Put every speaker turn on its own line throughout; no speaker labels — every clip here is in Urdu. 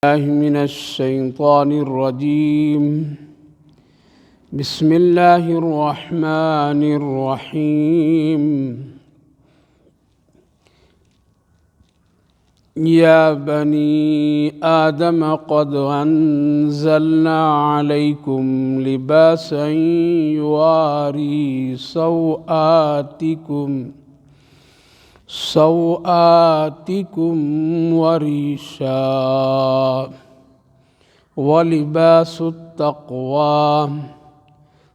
الله من الشيطان الرجيم. بسم الله الرحمن الرحيم. يا بني آدم قد أنزلنا عليكم لباسا يواري سوآتكم وريشا ولباس التقوى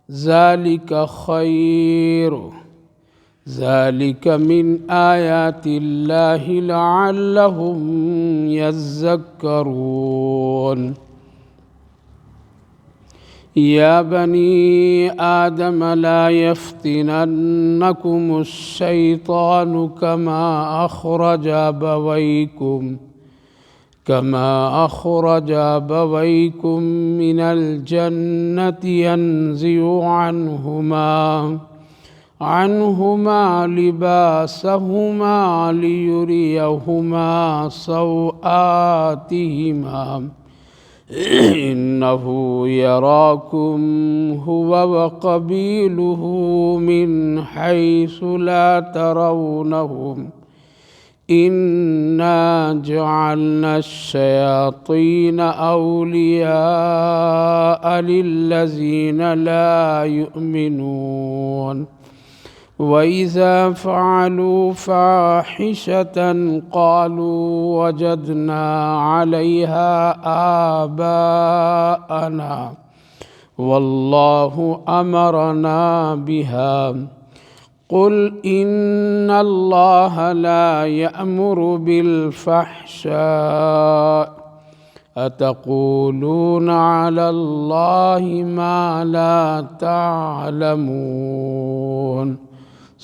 ذلك خير ذلك من آيات الله لعلهم يذكرون. يا بني آدم لا يفتننكم الشيطان كما أخرج أبويكم من الجنة ينزع عنهما لباسهما ليريهما سوآتهما إنه يراكم هو وقبيله من حيث لا ترونهم إنا جعلنا الشياطين أولياء للذين لا يؤمنون وإذا فعلوا فاحشة قالوا وجدنا عليها آباءنا والله أمرنا بها قل إن الله لا يأمر بالفحشاء أتقولون على الله ما لا تعلمون.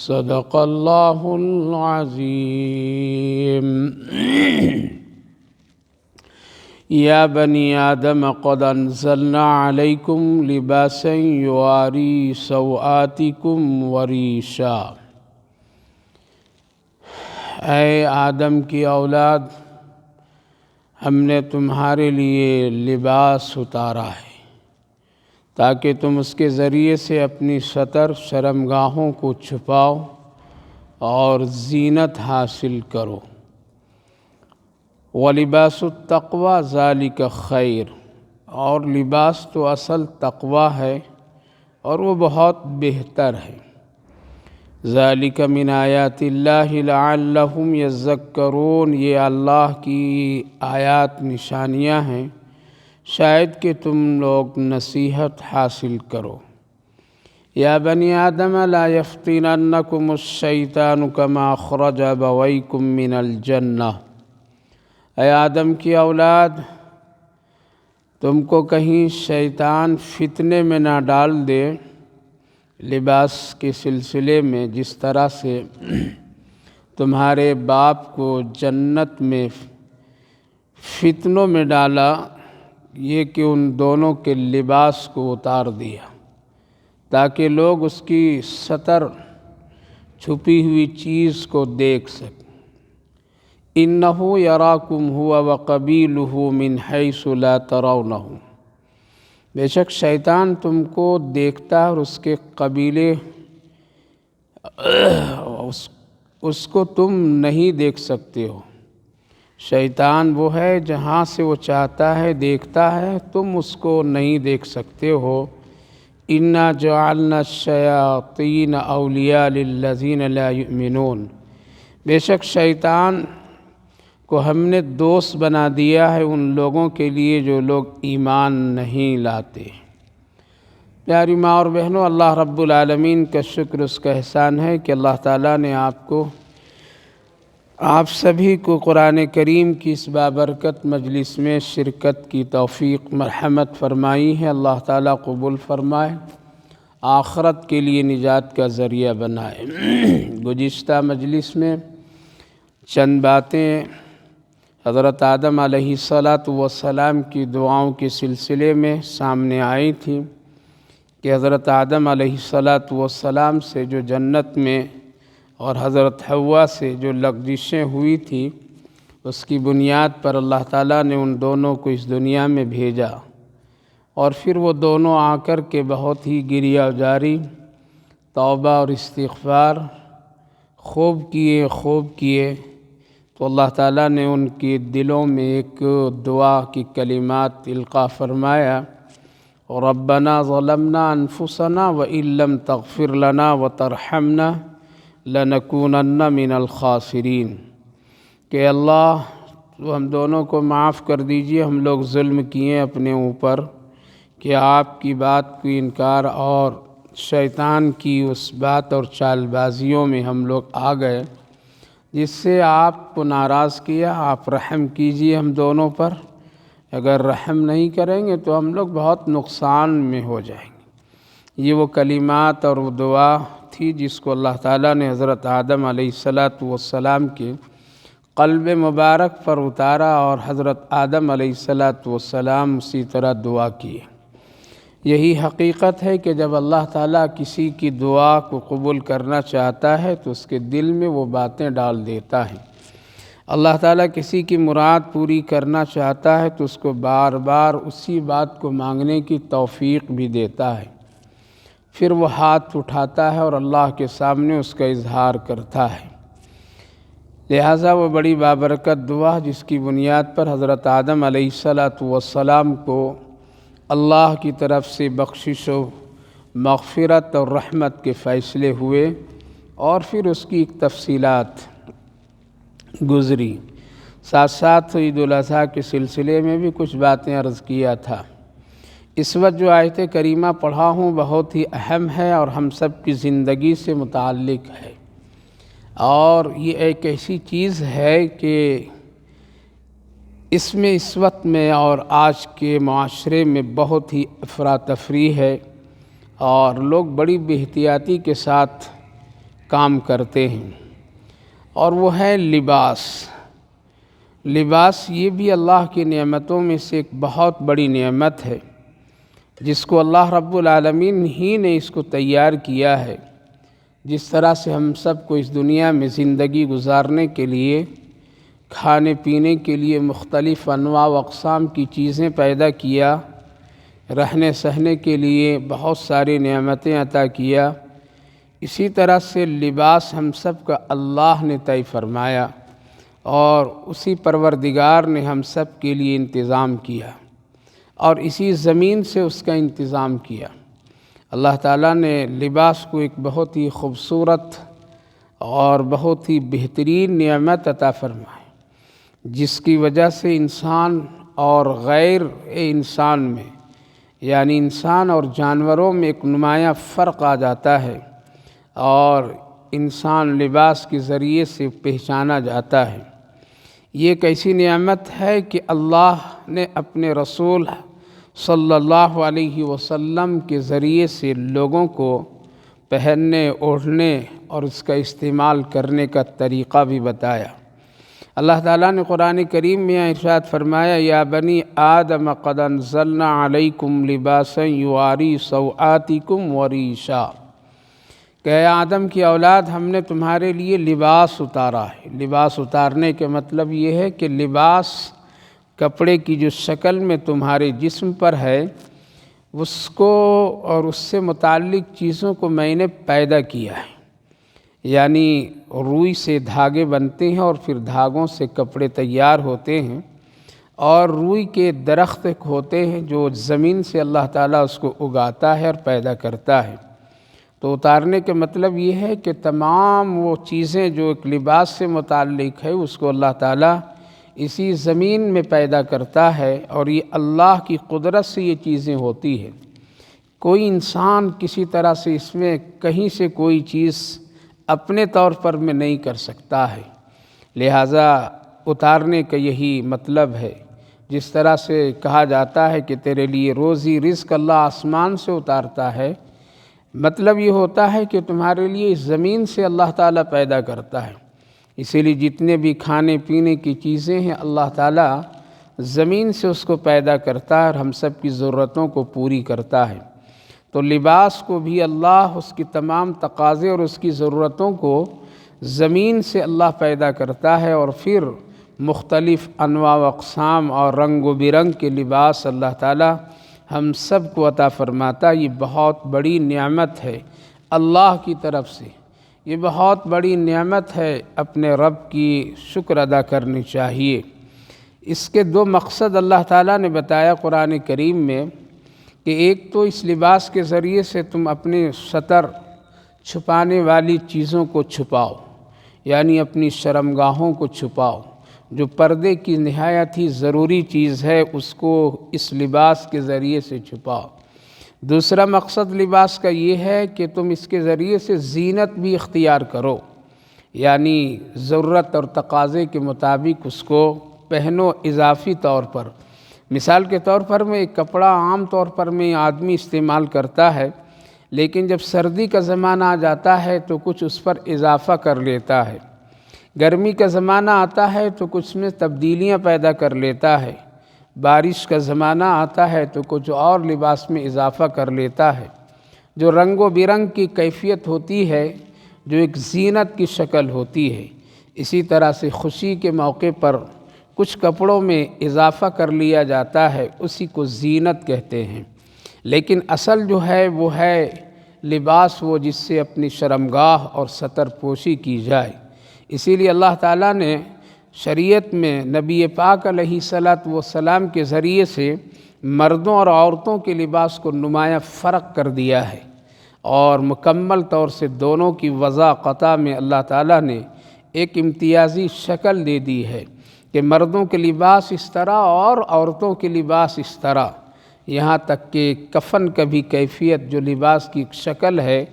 صدق الله العظيم. يا بني آدم قد أنزلنا عليكم لباسا يواري سوآتكم وريشا. اے آدم کی اولاد، ہم نے تمہارے لیے لباس اتارا ہے تاکہ تم اس کے ذریعے سے اپنی ستر شرمگاہوں کو چھپاؤ اور زینت حاصل کرو. وَلِبَاسُ التَّقْوَى ذَلِكَ خَيْرٌ، اور لباس تو اصل تقوی ہے اور وہ بہت بہتر ہے. ذَلِكَ مِنْ آیاتِ اللَّهِ لَعَلَّهُمْ يَذَّكَّرُونَ، یہ اللہ کی آیات نشانیاں ہیں شاید کہ تم لوگ نصیحت حاصل کرو. یا بنی آدم لا یفتننکم الشیطان کما اخرج ابویکم من الجنہ. اے آدم کی اولاد، تم کو کہیں شیطان فتنے میں نہ ڈال دے لباس کے سلسلے میں، جس طرح سے تمہارے باپ کو جنت میں فتنوں میں ڈالا، یہ کہ ان دونوں کے لباس کو اتار دیا تاکہ لوگ اس کی ستر چھپی ہوئی چیز کو دیکھ سکیں. انہ یراکم ہوا وقبیلہ من حیث لا ترونہم، بے شک شیطان تم کو دیکھتا ہے اور اس کے قبیلے اس کو تم نہیں دیکھ سکتے ہو. شیطان وہ ہے جہاں سے وہ چاہتا ہے دیکھتا ہے، تم اس کو نہیں دیکھ سکتے ہو. انا جعلنا الشیاطین اولیاء للذین لا یؤمنون، بے شک شیطان کو ہم نے دوست بنا دیا ہے ان لوگوں کے لیے جو لوگ ایمان نہیں لاتے. پیاری ماں اور بہنوں، اللہ رب العالمین کا شکر، اس کا احسان ہے کہ اللہ تعالیٰ نے آپ سبھی کو قرآن کریم کی اس بابرکت مجلس میں شرکت کی توفیق مرحمت فرمائی ہے. اللہ تعالیٰ قبول فرمائے، آخرت کے لیے نجات کا ذریعہ بنائے. گزشتہ مجلس میں چند باتیں حضرت آدم علیہ السلام کی دعاؤں کے سلسلے میں سامنے آئی تھیں کہ حضرت آدم علیہ السلام سے جو جنت میں اور حضرت حوا سے جو لغزشیں ہوئی تھی اس کی بنیاد پر اللہ تعالیٰ نے ان دونوں کو اس دنیا میں بھیجا، اور پھر وہ دونوں آ کر کے بہت ہی گریہ جاری، توبہ اور استغفار خوب کیے تو اللہ تعالیٰ نے ان کے دلوں میں ایک دعا کی کلمات القاء فرمایا، ربنا ظلمنا انفسنا وان لم تغفر لنا وترحمنا لنکونن من الخاسرین، کہ اللہ تو ہم دونوں کو معاف کر دیجئے، ہم لوگ ظلم کیے اپنے اوپر کہ آپ کی بات کو انکار اور شیطان کی اس بات اور چال بازیوں میں ہم لوگ آ گئے جس سے آپ کو ناراض کیا۔ آپ رحم کیجئے ہم دونوں پر، اگر رحم نہیں کریں گے تو ہم لوگ بہت نقصان میں ہو جائیں گے۔ یہ وہ کلمات اور وہ دعا تھی جس کو اللہ تعالیٰ نے حضرت آدم علیہ السلام کے قلب مبارک پر اتارا، اور حضرت آدم علیہ السلام اسی طرح دعا کی۔ یہی حقیقت ہے کہ جب اللہ تعالیٰ کسی کی دعا کو قبول کرنا چاہتا ہے تو اس کے دل میں وہ باتیں ڈال دیتا ہے۔ اللہ تعالیٰ کسی کی مراد پوری کرنا چاہتا ہے تو اس کو بار بار اسی بات کو مانگنے کی توفیق بھی دیتا ہے، پھر وہ ہاتھ اٹھاتا ہے اور اللہ کے سامنے اس کا اظہار کرتا ہے۔ لہٰذا وہ بڑی بابرکت دعا جس کی بنیاد پر حضرت آدم علیہ السلام کو اللہ کی طرف سے بخشش و مغفرت اور رحمت کے فیصلے ہوئے، اور پھر اس کی ایک تفصیلات گزری۔ ساتھ ساتھ عید الاضحیٰ کے سلسلے میں بھی کچھ باتیں عرض کیا تھا۔ اس وقت جو آیت کریمہ پڑھا ہوں بہت ہی اہم ہے اور ہم سب کی زندگی سے متعلق ہے، اور یہ ایک ایسی چیز ہے کہ اس میں اس وقت میں اور آج کے معاشرے میں بہت ہی افراتفری ہے، اور لوگ بڑی بے احتیاطی کے ساتھ کام کرتے ہیں، اور وہ ہے لباس۔ لباس یہ بھی اللہ کی نعمتوں میں سے ایک بہت بڑی نعمت ہے جس کو اللہ رب العالمین ہی نے اس کو تیار کیا ہے۔ جس طرح سے ہم سب کو اس دنیا میں زندگی گزارنے کے لیے، کھانے پینے کے لیے مختلف انواع و اقسام کی چیزیں پیدا کیا، رہنے سہنے کے لیے بہت ساری نعمتیں عطا کیا، اسی طرح سے لباس ہم سب کا اللہ نے طے فرمایا، اور اسی پروردگار نے ہم سب کے لیے انتظام کیا، اور اسی زمین سے اس کا انتظام کیا۔ اللہ تعالیٰ نے لباس کو ایک بہت ہی خوبصورت اور بہت ہی بہترین نعمت عطا فرمائی، جس کی وجہ سے انسان اور غیر انسان میں، یعنی انسان اور جانوروں میں ایک نمایاں فرق آ جاتا ہے، اور انسان لباس کے ذریعے سے پہچانا جاتا ہے۔ یہ ایک ایسی نعمت ہے کہ اللہ نے اپنے رسول صلی اللہ علیہ وسلم کے ذریعے سے لوگوں کو پہننے، اوڑھنے اور اس کا استعمال کرنے کا طریقہ بھی بتایا۔ اللہ تعالیٰ نے قرآن کریم میں ارشاد فرمایا، یا بنی آدم قد انزلنا علیکم لباسا یواری سوآتکم وریشا، کہ اے آدم کی اولاد ہم نے تمہارے لیے لباس اتارا ہے۔ لباس اتارنے کے مطلب یہ ہے کہ لباس کپڑے کی جو شکل میں تمہارے جسم پر ہے اس کو اور اس سے متعلق چیزوں کو میں نے پیدا کیا ہے، یعنی روئی سے دھاگے بنتے ہیں اور پھر دھاگوں سے کپڑے تیار ہوتے ہیں، اور روئی کے درخت ہوتے ہیں جو زمین سے اللہ تعالیٰ اس کو اگاتا ہے اور پیدا کرتا ہے۔ تو اتارنے کے مطلب یہ ہے کہ تمام وہ چیزیں جو ایک لباس سے متعلق ہے اس کو اللہ تعالیٰ اسی زمین میں پیدا کرتا ہے، اور یہ اللہ کی قدرت سے یہ چیزیں ہوتی ہیں۔ کوئی انسان کسی طرح سے اس میں کہیں سے کوئی چیز اپنے طور پر میں نہیں کر سکتا ہے، لہٰذا اتارنے کا یہی مطلب ہے۔ جس طرح سے کہا جاتا ہے کہ تیرے لیے روزی رزق اللہ آسمان سے اتارتا ہے، مطلب یہ ہوتا ہے کہ تمہارے لیے اس زمین سے اللہ تعالیٰ پیدا کرتا ہے۔ اسی لیے جتنے بھی کھانے پینے کی چیزیں ہیں اللہ تعالیٰ زمین سے اس کو پیدا کرتا ہے اور ہم سب کی ضرورتوں کو پوری کرتا ہے۔ تو لباس کو بھی اللہ اس کی تمام تقاضے اور اس کی ضرورتوں کو زمین سے اللہ پیدا کرتا ہے، اور پھر مختلف انواع و اقسام اور رنگ و برنگ کے لباس اللہ تعالیٰ ہم سب کو عطا فرماتا، یہ بہت بڑی نعمت ہے اللہ کی طرف سے، یہ بہت بڑی نعمت ہے، اپنے رب کی شکر ادا کرنی چاہیے۔ اس کے دو مقصد اللہ تعالیٰ نے بتایا قرآن کریم میں کہ ایک تو اس لباس کے ذریعے سے تم اپنے ستر چھپانے والی چیزوں کو چھپاؤ، یعنی اپنی شرمگاہوں کو چھپاؤ، جو پردے کی نہایت ہی ضروری چیز ہے اس کو اس لباس کے ذریعے سے چھپاؤ۔ دوسرا مقصد لباس کا یہ ہے کہ تم اس کے ذریعے سے زینت بھی اختیار کرو، یعنی ضرورت اور تقاضے کے مطابق اس کو پہنو اضافی طور پر۔ مثال کے طور پر میں ایک کپڑا عام طور پر میں آدمی استعمال کرتا ہے، لیکن جب سردی کا زمانہ آ جاتا ہے تو کچھ اس پر اضافہ کر لیتا ہے، گرمی کا زمانہ آتا ہے تو کچھ میں تبدیلیاں پیدا کر لیتا ہے، بارش کا زمانہ آتا ہے تو کچھ اور لباس میں اضافہ کر لیتا ہے۔ جو رنگ و برنگ کی کیفیت ہوتی ہے، جو ایک زینت کی شکل ہوتی ہے، اسی طرح سے خوشی کے موقع پر کچھ کپڑوں میں اضافہ کر لیا جاتا ہے، اسی کو زینت کہتے ہیں۔ لیکن اصل جو ہے وہ ہے لباس، وہ جس سے اپنی شرمگاہ اور ستر پوشی کی جائے۔ اسی لیے اللہ تعالیٰ نے شریعت میں نبی پاک علیہ الصلاۃ والسلام کے ذریعے سے مردوں اور عورتوں کے لباس کو نمایاں فرق کر دیا ہے، اور مکمل طور سے دونوں کی وضع قطع میں اللہ تعالیٰ نے ایک امتیازی شکل دے دی ہے کہ مردوں کے لباس اس طرح اور عورتوں کے لباس اس طرح، یہاں تک کہ کفن کا بھی کیفیت، جو لباس کی ایک شکل ہے،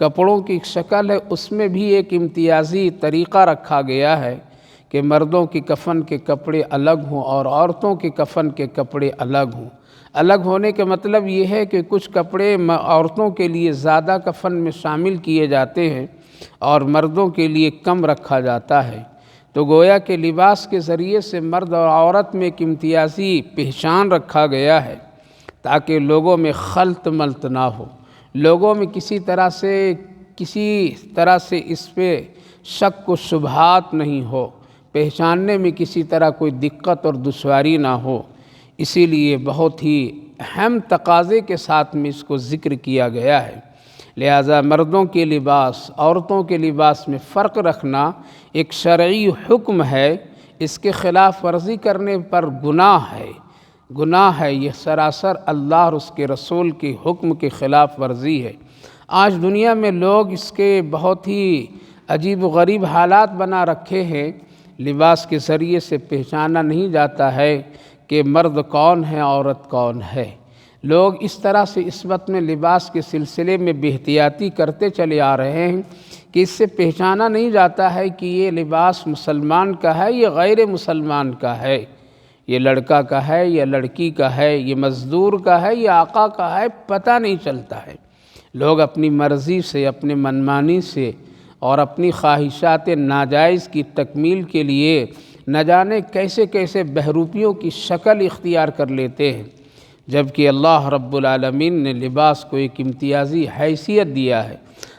کپڑوں کی ایک شکل ہے، اس میں بھی ایک امتیازی طریقہ رکھا گیا ہے کہ مردوں کے کفن کے کپڑے الگ ہوں اور عورتوں کے کفن کے کپڑے الگ ہوں۔ الگ ہونے کا مطلب یہ ہے کہ کچھ کپڑے عورتوں کے لیے زیادہ کفن میں شامل کیے جاتے ہیں اور مردوں کے لیے کم رکھا جاتا ہے۔ تو گویا کہ لباس کے ذریعے سے مرد اور عورت میں ایک امتیازی پہچان رکھا گیا ہے تاکہ لوگوں میں خلط ملط نہ ہو، لوگوں میں کسی طرح سے اس پہ شک و شبہات نہیں ہو، پہچاننے میں کسی طرح کوئی دقت اور دشواری نہ ہو۔ اسی لیے بہت ہی اہم تقاضے کے ساتھ میں اس کو ذکر کیا گیا ہے۔ لہذا مردوں کے لباس، عورتوں کے لباس میں فرق رکھنا ایک شرعی حکم ہے، اس کے خلاف ورزی کرنے پر گناہ ہے، یہ سراسر اللہ اور اس کے رسول کے حکم کے خلاف ورزی ہے۔ آج دنیا میں لوگ اس کے بہت ہی عجیب و غریب حالات بنا رکھے ہیں، لباس کے ذریعے سے پہچانا نہیں جاتا ہے کہ مرد کون ہے، عورت کون ہے۔ لوگ اس طرح سے اس وقت میں لباس کے سلسلے میں بے احتیاطی کرتے چلے آ رہے ہیں کہ اس سے پہچانا نہیں جاتا ہے کہ یہ لباس مسلمان کا ہے یا غیر مسلمان کا ہے، یہ لڑکا کا ہے یا لڑکی کا ہے، یہ مزدور کا ہے یا آقا کا ہے، پتہ نہیں چلتا ہے۔ لوگ اپنی مرضی سے، اپنے منمانی سے اور اپنی خواہشات ناجائز کی تکمیل کے لیے نہ جانے کیسے کیسے بہروپیوں کی شکل اختیار کر لیتے ہیں، جبکہ اللہ رب العالمین نے لباس کو ایک امتیازی حیثیت دیا ہے،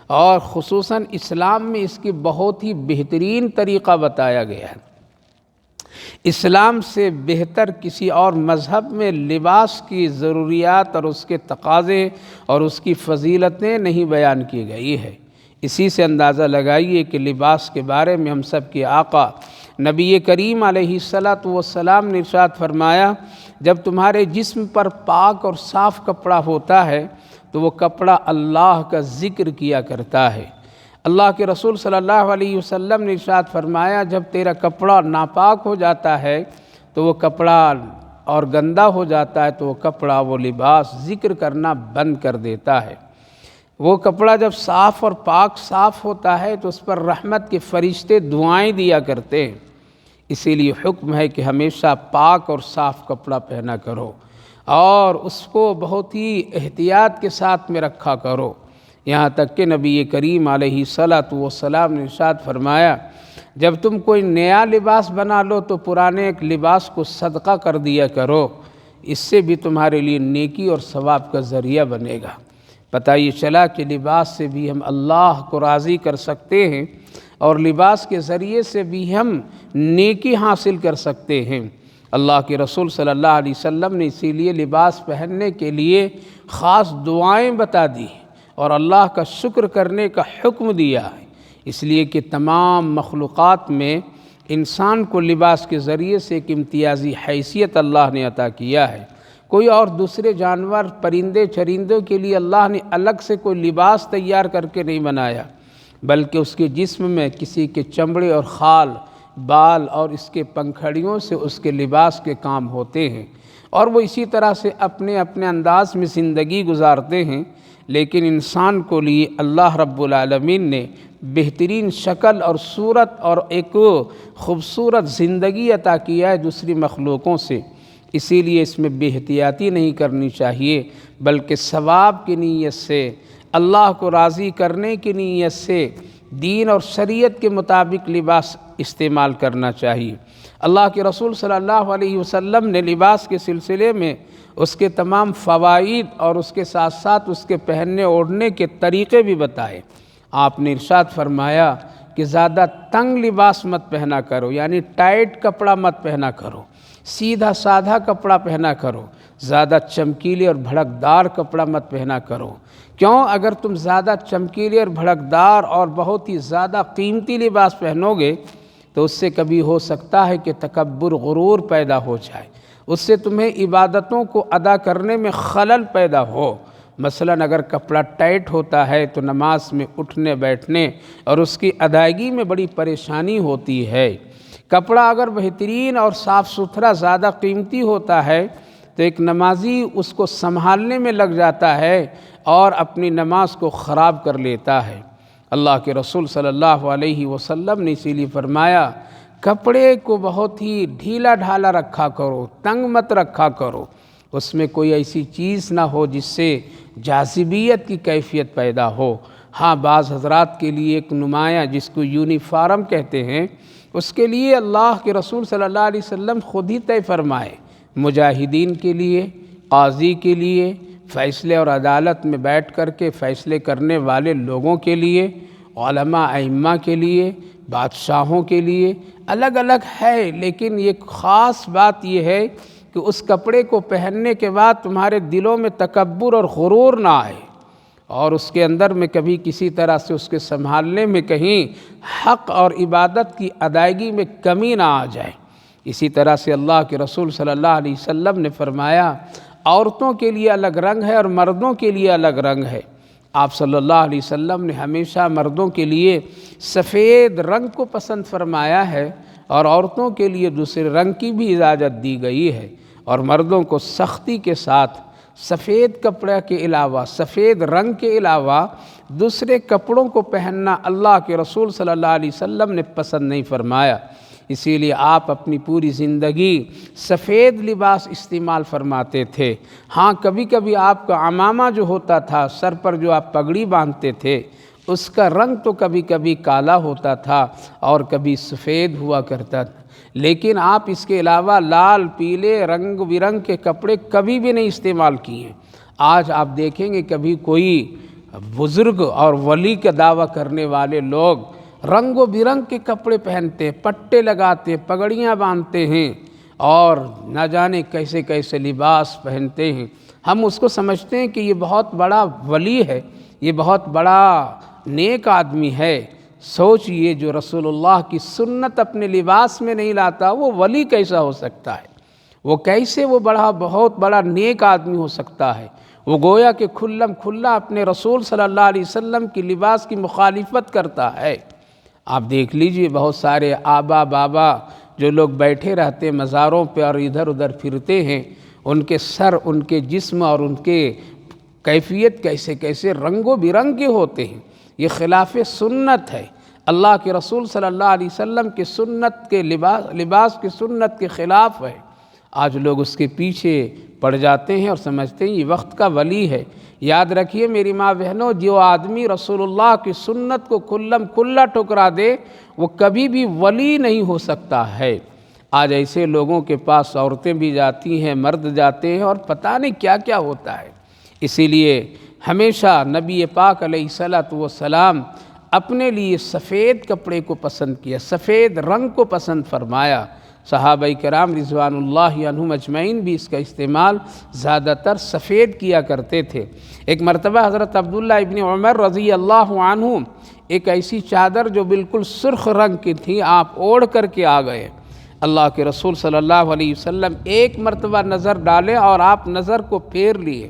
اور خصوصاً اسلام میں اس کی بہت ہی بہترین طریقہ بتایا گیا ہے۔ اسلام سے بہتر کسی اور مذہب میں لباس کی ضروریات اور اس کے تقاضے اور اس کی فضیلتیں نہیں بیان کی گئی ہے۔ اسی سے اندازہ لگائیے کہ لباس کے بارے میں ہم سب کے آقا نبی کریم علیہ الصلاۃ والسلام نے ارشاد فرمایا، جب تمہارے جسم پر پاک اور صاف کپڑا ہوتا ہے تو وہ کپڑا اللہ کا ذکر کیا کرتا ہے۔ اللہ کے رسول صلی اللہ علیہ وسلم نے ارشاد فرمایا، جب تیرا کپڑا ناپاک ہو جاتا ہے تو وہ کپڑا اور گندا ہو جاتا ہے تو وہ کپڑا، وہ لباس ذکر کرنا بند کر دیتا ہے۔ وہ کپڑا جب صاف اور پاک صاف ہوتا ہے تو اس پر رحمت کے فرشتے دعائیں دیا کرتے ہیں۔ اسی لیے حکم ہے کہ ہمیشہ پاک اور صاف کپڑا پہنا کرو اور اس کو بہت ہی احتیاط کے ساتھ میں رکھا کرو، یہاں تک کہ نبی کریم علیہ الصلاۃ والسلام نے ارشاد فرمایا، جب تم کوئی نیا لباس بنا لو تو پرانے ایک لباس کو صدقہ کر دیا کرو، اس سے بھی تمہارے لیے نیکی اور ثواب کا ذریعہ بنے گا۔ پتہ یہ چلا کہ لباس سے بھی ہم اللہ کو راضی کر سکتے ہیں۔ اور لباس کے ذریعے سے بھی ہم نیکی حاصل کر سکتے ہیں۔ اللہ کے رسول صلی اللہ علیہ وسلم نے اسی لیے لباس پہننے کے لیے خاص دعائیں بتا دی اور اللہ کا شکر کرنے کا حکم دیا ہے، اس لیے کہ تمام مخلوقات میں انسان کو لباس کے ذریعے سے ایک امتیازی حیثیت اللہ نے عطا کیا ہے۔ کوئی اور دوسرے جانور پرندے چرندوں کے لیے اللہ نے الگ سے کوئی لباس تیار کر کے نہیں بنایا، بلکہ اس کے جسم میں کسی کے چمڑے اور خال بال اور اس کے پنکھڑیوں سے اس کے لباس کے کام ہوتے ہیں، اور وہ اسی طرح سے اپنے اپنے انداز میں زندگی گزارتے ہیں۔ لیکن انسان کو لیے اللہ رب العالمین نے بہترین شکل اور صورت اور ایک خوبصورت زندگی عطا کیا ہے دوسری مخلوقوں سے، اسی لیے اس میں بے احتیاطی نہیں کرنی چاہیے، بلکہ ثواب کی نیت سے، اللہ کو راضی کرنے کی نیت سے دین اور شریعت کے مطابق لباس استعمال کرنا چاہیے۔ اللہ کے رسول صلی اللہ علیہ وسلم نے لباس کے سلسلے میں اس کے تمام فوائد اور اس کے ساتھ ساتھ اس کے پہننے اوڑھنے کے طریقے بھی بتائے۔ آپ نے ارشاد فرمایا کہ زیادہ تنگ لباس مت پہنا کرو، یعنی ٹائٹ کپڑا مت پہنا کرو، سیدھا سادھا کپڑا پہنا کرو، زیادہ چمکیلے اور بھڑکدار کپڑا مت پہنا کرو۔ کیوں؟ اگر تم زیادہ چمکیلے اور بھڑکدار اور بہت ہی زیادہ قیمتی لباس پہنو گے تو اس سے کبھی ہو سکتا ہے کہ تکبر غرور پیدا ہو جائے، اس سے تمہیں عبادتوں کو ادا کرنے میں خلل پیدا ہو۔ مثلاً اگر کپڑا ٹائٹ ہوتا ہے تو نماز میں اٹھنے بیٹھنے اور اس کی ادائیگی میں بڑی پریشانی ہوتی ہے۔ کپڑا اگر بہترین اور صاف ستھرا زیادہ قیمتی ہوتا ہے تو ایک نمازی اس کو سنبھالنے میں لگ جاتا ہے اور اپنی نماز کو خراب کر لیتا ہے۔ اللہ کے رسول صلی اللہ علیہ وسلم نے اسی لیے فرمایا کپڑے کو بہت ہی ڈھیلا ڈھالا رکھا کرو، تنگ مت رکھا کرو، اس میں کوئی ایسی چیز نہ ہو جس سے جاذبیت کی کیفیت پیدا ہو۔ ہاں، بعض حضرات کے لیے ایک نمایاں جس کو یونیفارم کہتے ہیں، اس کے لیے اللہ کے رسول صلی اللہ علیہ وسلم خود ہی طے فرمائے، مجاہدین کے لیے، قاضی کے لیے، فیصلے اور عدالت میں بیٹھ کر کے فیصلے کرنے والے لوگوں کے لیے، علماء ائمہ کے لیے، بادشاہوں کے لیے الگ الگ ہے۔ لیکن ایک خاص بات یہ ہے کہ اس کپڑے کو پہننے کے بعد تمہارے دلوں میں تکبر اور غرور نہ آئے، اور اس کے اندر میں کبھی کسی طرح سے اس کے سنبھالنے میں کہیں حق اور عبادت کی ادائیگی میں کمی نہ آ جائے۔ اسی طرح سے اللہ کے رسول صلی اللہ علیہ وسلم نے فرمایا عورتوں کے لیے الگ رنگ ہے اور مردوں کے لیے الگ رنگ ہے۔ آپ صلی اللہ علیہ وسلم نے ہمیشہ مردوں کے لیے سفید رنگ کو پسند فرمایا ہے اور عورتوں کے لیے دوسرے رنگ کی بھی اجازت دی گئی ہے، اور مردوں کو سختی کے ساتھ سفید کپڑے کے علاوہ، سفید رنگ کے علاوہ دوسرے کپڑوں کو پہننا اللہ کے رسول صلی اللہ علیہ وسلم نے پسند نہیں فرمایا۔ اسی لیے آپ اپنی پوری زندگی سفید لباس استعمال فرماتے تھے۔ ہاں، کبھی کبھی آپ کا عمامہ جو ہوتا تھا، سر پر جو آپ پگڑی باندھتے تھے، اس کا رنگ تو کبھی کبھی کالا ہوتا تھا اور کبھی سفید ہوا کرتا تھا، لیکن آپ اس کے علاوہ لال پیلے رنگ برنگ کے کپڑے کبھی بھی نہیں استعمال کیے۔ آج آپ دیکھیں گے کبھی کوئی بزرگ اور ولی کا دعویٰ کرنے والے لوگ رنگ و برنگ کے کپڑے پہنتے ہیں، پٹے لگاتے ہیں، پگڑیاں باندھتے ہیں اور نہ جانے کیسے کیسے لباس پہنتے ہیں۔ ہم اس کو سمجھتے ہیں کہ یہ بہت بڑا ولی ہے، یہ بہت بڑا نیک آدمی ہے۔ سوچئے جو رسول اللہ کی سنت اپنے لباس میں نہیں لاتا وہ ولی کیسا ہو سکتا ہے؟ وہ کیسے وہ بہت بڑا نیک آدمی ہو سکتا ہے؟ وہ گویا کہ کھلم کھلا اپنے رسول صلی اللہ علیہ وسلم کی لباس کی مخالفت کرتا ہے۔ آپ دیکھ لیجئے بہت سارے آبا بابا جو لوگ بیٹھے رہتے مزاروں پہ اور ادھر ادھر پھرتے ہیں، ان کے سر، ان کے جسم اور ان کے کیفیت کیسے کیسے رنگ و برنگ کے ہوتے ہیں۔ یہ خلاف سنت ہے، اللہ کے رسول صلی اللہ علیہ وسلم کے سنت کے لباس کی سنت کے خلاف ہے۔ آج لوگ اس کے پیچھے پڑ جاتے ہیں اور سمجھتے ہیں یہ وقت کا ولی ہے۔ یاد رکھیے میری ماں بہنوں، جو آدمی رسول اللہ کی سنت کو کھلم کھلا ٹھکرا دے وہ کبھی بھی ولی نہیں ہو سکتا ہے۔ آج ایسے لوگوں کے پاس عورتیں بھی جاتی ہیں، مرد جاتے ہیں اور پتہ نہیں کیا کیا ہوتا ہے۔ اسی لیے ہمیشہ نبی پاک علیہ الصلوۃ والسلام اپنے لیے سفید کپڑے کو پسند کیا، سفید رنگ کو پسند فرمایا۔ صحابہ کرام رضوان اللہ عنہم اجمعین بھی اس کا استعمال زیادہ تر سفید کیا کرتے تھے۔ ایک مرتبہ حضرت عبداللہ ابن عمر رضی اللہ عنہ ایک ایسی چادر جو بالکل سرخ رنگ کی تھی آپ اوڑھ کر کے آ گئے۔ اللہ کے رسول صلی اللہ علیہ وسلم ایک مرتبہ نظر ڈالے اور آپ نظر کو پھیر لیے،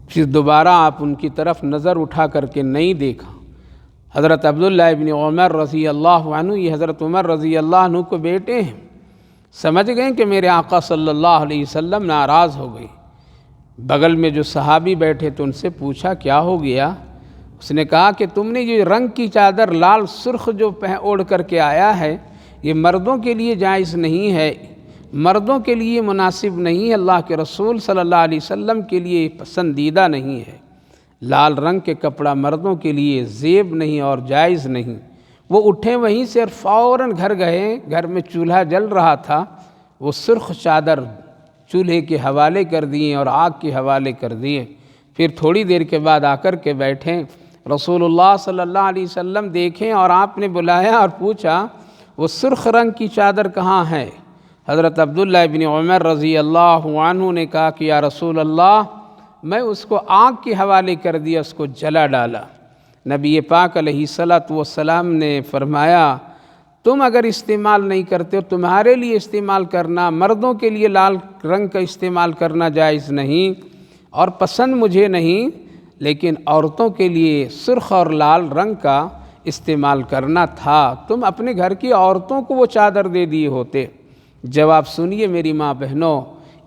پھر دوبارہ آپ ان کی طرف نظر اٹھا کر کے نہیں دیکھا۔ حضرت عبداللہ ابن عمر رضی اللہ عنہ، یہ حضرت عمر رضی اللہ عنہ کو بیٹے ہیں، سمجھ گئے کہ میرے آقا صلی اللہ علیہ وسلم ناراض ہو گئی۔ بغل میں جو صحابی بیٹھے تو ان سے پوچھا کیا ہو گیا؟ اس نے کہا کہ تم نے یہ رنگ کی چادر لال سرخ جو اوڑھ کر کے آیا ہے یہ مردوں کے لیے جائز نہیں ہے، مردوں کے لیے مناسب نہیں ہے، اللہ کے رسول صلی اللہ علیہ وسلم کے لیے پسندیدہ نہیں ہے۔ لال رنگ کے کپڑا مردوں کے لیے زیب نہیں اور جائز نہیں۔ وہ اٹھے وہیں سے اور فوراً گھر گئے، گھر میں چولہا جل رہا تھا، وہ سرخ چادر چولہے کے حوالے کر دیے اور آگ کے حوالے کر دیے۔ پھر تھوڑی دیر کے بعد آ کر کے بیٹھیں، رسول اللہ صلی اللہ علیہ وسلم دیکھیں اور آپ نے بلایا اور پوچھا وہ سرخ رنگ کی چادر کہاں ہے؟ حضرت عبداللہ ابن عمر رضی اللہ عنہ نے کہا کہ یا رسول اللہ میں اس کو آگ کے حوالے کر دیا، اس کو جلا ڈالا۔ نبی پاک علیہ الصلوۃ والسلام نے فرمایا تم اگر استعمال نہیں کرتے ہو، تمہارے لیے استعمال کرنا، مردوں کے لیے لال رنگ کا استعمال کرنا جائز نہیں اور پسند مجھے نہیں، لیکن عورتوں کے لیے سرخ اور لال رنگ کا استعمال کرنا تھا، تم اپنے گھر کی عورتوں کو وہ چادر دے دیے ہوتے۔ جواب سنیے میری ماں بہنوں،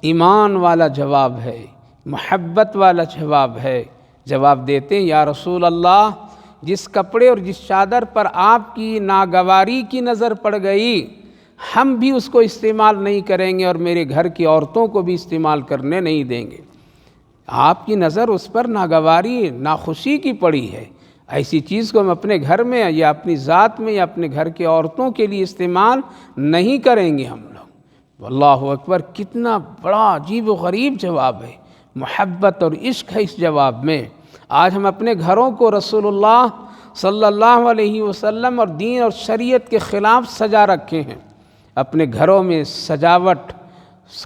ایمان والا جواب ہے، محبت والا جواب ہے۔ جواب دیتے ہیں یا رسول اللہ جس کپڑے اور جس چادر پر آپ کی ناگواری کی نظر پڑ گئی ہم بھی اس کو استعمال نہیں کریں گے اور میرے گھر کی عورتوں کو بھی استعمال کرنے نہیں دیں گے۔ آپ کی نظر اس پر ناگواری ناخوشی کی پڑی ہے، ایسی چیز کو ہم اپنے گھر میں یا اپنی ذات میں یا اپنے گھر کے عورتوں کے لیے استعمال نہیں کریں گے ہم لوگ۔ اللہ اکبر، کتنا بڑا عجیب و غریب جواب ہے، محبت اور عشق ہے اس جواب میں۔ آج ہم اپنے گھروں کو رسول اللہ صلی اللہ علیہ وسلم اور دین اور شریعت کے خلاف سجا رکھے ہیں۔ اپنے گھروں میں سجاوٹ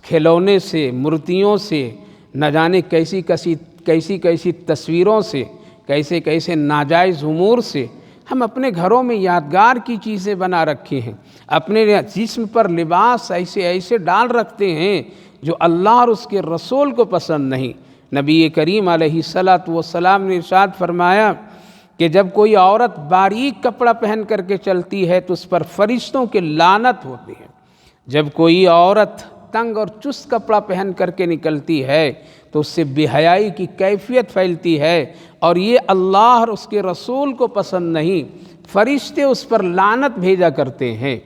کھلونے سے، مورتیوں سے، نہ جانے کیسی تصویروں سے، کیسے ناجائز امور سے ہم اپنے گھروں میں یادگار کی چیزیں بنا رکھے ہیں، اپنے جسم پر لباس ایسے ڈال رکھتے ہیں جو اللہ اور اس کے رسول کو پسند نہیں۔ نبی کریم علیہ الصلوۃ والسلام نے ارشاد فرمایا کہ جب کوئی عورت باریک کپڑا پہن کر کے چلتی ہے تو اس پر فرشتوں کی لعنت ہوتی ہے، جب کوئی عورت تنگ اور چست کپڑا پہن کر کے نکلتی ہے تو اس سے بے حیائی کی کیفیت پھیلتی ہے اور یہ اللہ اور اس کے رسول کو پسند نہیں، فرشتے اس پر لعنت بھیجا کرتے ہیں۔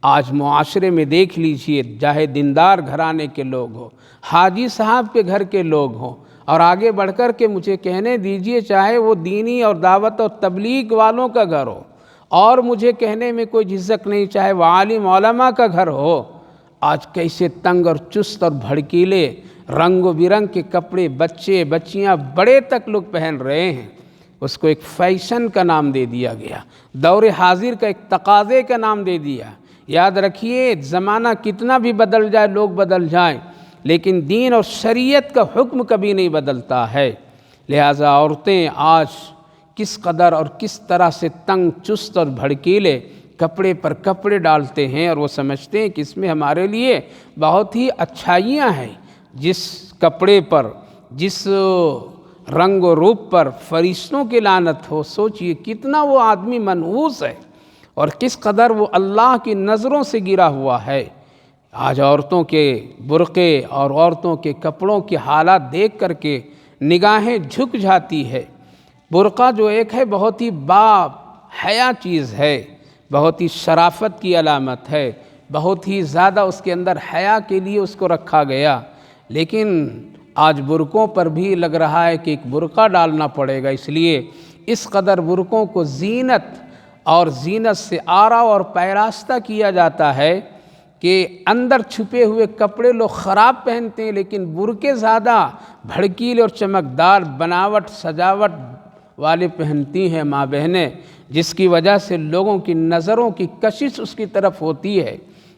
آج معاشرے میں دیکھ لیجئے، چاہے دیندار گھرانے کے لوگ ہوں، حاجی صاحب کے گھر کے لوگ ہوں، اور آگے بڑھ کر کے مجھے کہنے دیجئے چاہے وہ دینی اور دعوت اور تبلیغ والوں کا گھر ہو، اور مجھے کہنے میں کوئی جھجک نہیں چاہے وہ عالم علماء کا گھر ہو، آج کیسے تنگ اور چست اور بھڑکیلے رنگ و برنگ کے کپڑے بچے بچیاں بڑے تک لوگ پہن رہے ہیں۔ اس کو ایک فیشن کا نام دے دیا گیا، دور حاضر کا ایک تقاضے کا نام دے دیا۔ یاد رکھیے زمانہ کتنا بھی بدل جائے، لوگ بدل جائیں، لیکن دین اور شریعت کا حکم کبھی نہیں بدلتا ہے۔ لہٰذا عورتیں آج کس قدر اور کس طرح سے تنگ چست اور بھڑکیلے کپڑے پر کپڑے ڈالتے ہیں اور وہ سمجھتے ہیں کہ اس میں ہمارے لیے بہت ہی اچھائیاں ہیں۔ جس کپڑے پر، جس رنگ و روپ پر فرشتوں کی لعنت ہو، سوچئے کتنا وہ آدمی منحوس ہے اور کس قدر وہ اللہ کی نظروں سے گرا ہوا ہے۔ آج عورتوں کے برقعے اور عورتوں کے کپڑوں کے حالات دیکھ کر کے نگاہیں جھک جاتی ہے۔ برقع جو ایک ہے بہت ہی با حیا چیز ہے، بہت ہی شرافت کی علامت ہے، بہت ہی زیادہ اس کے اندر حیا کے لیے اس کو رکھا گیا، لیکن آج برقعوں پر بھی لگ رہا ہے کہ ایک برقع ڈالنا پڑے گا، اس لیے اس قدر برقعوں کو زینت اور زینت سے آرا اور پیراستہ کیا جاتا ہے کہ اندر چھپے ہوئے کپڑے لوگ خراب پہنتے ہیں، لیکن برقعے زیادہ بھڑکیلے اور چمکدار بناوٹ سجاوٹ والے پہنتی ہیں ماں بہنیں، جس کی وجہ سے لوگوں کی نظروں کی کشش اس کی طرف ہوتی ہے،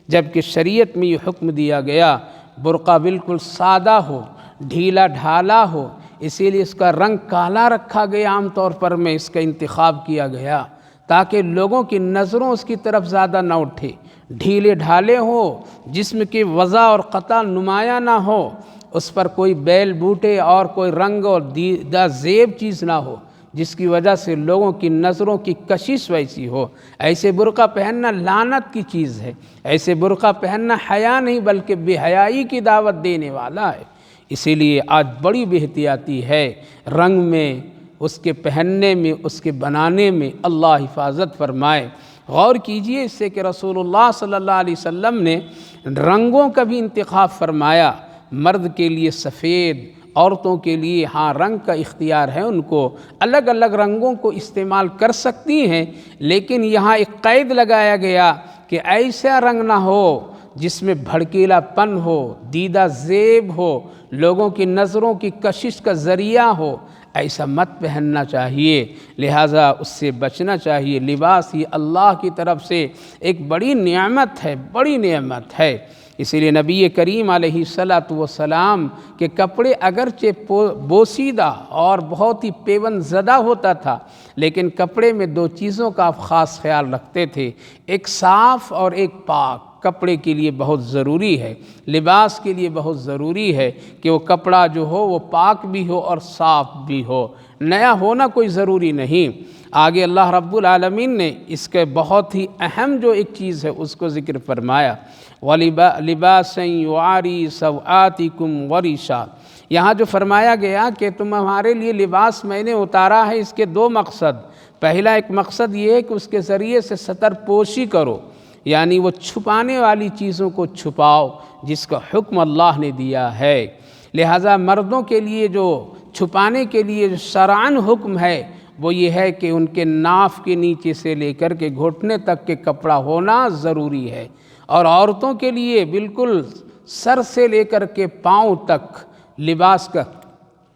جبکہ شریعت میں یہ حکم دیا گیا برقع بالکل سادہ ہو، ڈھیلا ڈھالا ہو، اسی لیے اس کا رنگ کالا رکھا گیا، عام طور پر میں اس کا انتخاب کیا گیا تاکہ لوگوں کی نظروں اس کی طرف زیادہ نہ اٹھے، ڈھیلے ڈھالے ہو، جسم کی وضع اور قطع نمایاں نہ ہو، اس پر کوئی بیل بوٹے اور کوئی رنگ اور دیدہ زیب چیز نہ ہو جس کی وجہ سے لوگوں کی نظروں کی کشش ویسی ہو۔ ایسے برقع پہننا لعنت کی چیز ہے، ایسے برقع پہننا حیا نہیں بلکہ بے حیائی کی دعوت دینے والا ہے۔ اسی لیے آج بڑی بے احتیاطی ہے رنگ میں، اس کے پہننے میں، اس کے بنانے میں، اللہ حفاظت فرمائے۔ غور کیجئے اس سے کہ رسول اللہ صلی اللہ علیہ وسلم نے رنگوں کا بھی انتخاب فرمایا، مرد کے لیے سفید، عورتوں کے لیے رنگ کا اختیار ہے، ان کو الگ الگ رنگوں کو استعمال کر سکتی ہیں، لیکن یہاں ایک قید لگایا گیا کہ ایسا رنگ نہ ہو جس میں بھڑکیلا پن ہو، دیدہ زیب ہو، لوگوں کی نظروں کی کشش کا ذریعہ ہو، ایسا مت پہننا چاہیے، لہٰذا اس سے بچنا چاہیے۔ لباس یہ اللہ کی طرف سے ایک بڑی نعمت ہے، بڑی نعمت ہے۔ اسی لیے نبی کریم علیہ الصلاۃ والسلام کے کپڑے اگرچہ بوسیدہ اور بہت ہی پیوند زدہ ہوتا تھا، لیکن کپڑے میں دو چیزوں کا آپ خاص خیال رکھتے تھے، ایک صاف اور ایک پاک۔ کپڑے کے لیے بہت ضروری ہے، لباس کے لیے بہت ضروری ہے کہ وہ کپڑا جو ہو وہ پاک بھی ہو اور صاف بھی ہو، نیا ہونا کوئی ضروری نہیں۔ آگے اللہ رب العالمین نے اس کے بہت ہی اہم جو ایک چیز ہے اس کو ذکر فرمایا، وَلِبَاسًا يُوَارِي سَوْآتِكُمْ وَرِيشًا۔ یہاں جو فرمایا گیا کہ تمہارے لیے لباس میں نے اتارا ہے، اس کے دو مقصد۔ پہلا ایک مقصد یہ ہے کہ اس کے ذریعے سے ستر پوشی کرو، یعنی وہ چھپانے والی چیزوں کو چھپاؤ جس کا حکم اللہ نے دیا ہے۔ لہٰذا مردوں کے لیے جو چھپانے کے لیے جو شرعاً حکم ہے وہ یہ ہے کہ ان کے ناف کے نیچے سے لے کر کے گھٹنے تک کے کپڑا ہونا ضروری ہے، اور عورتوں کے لیے بالکل سر سے لے کر کے پاؤں تک لباس کا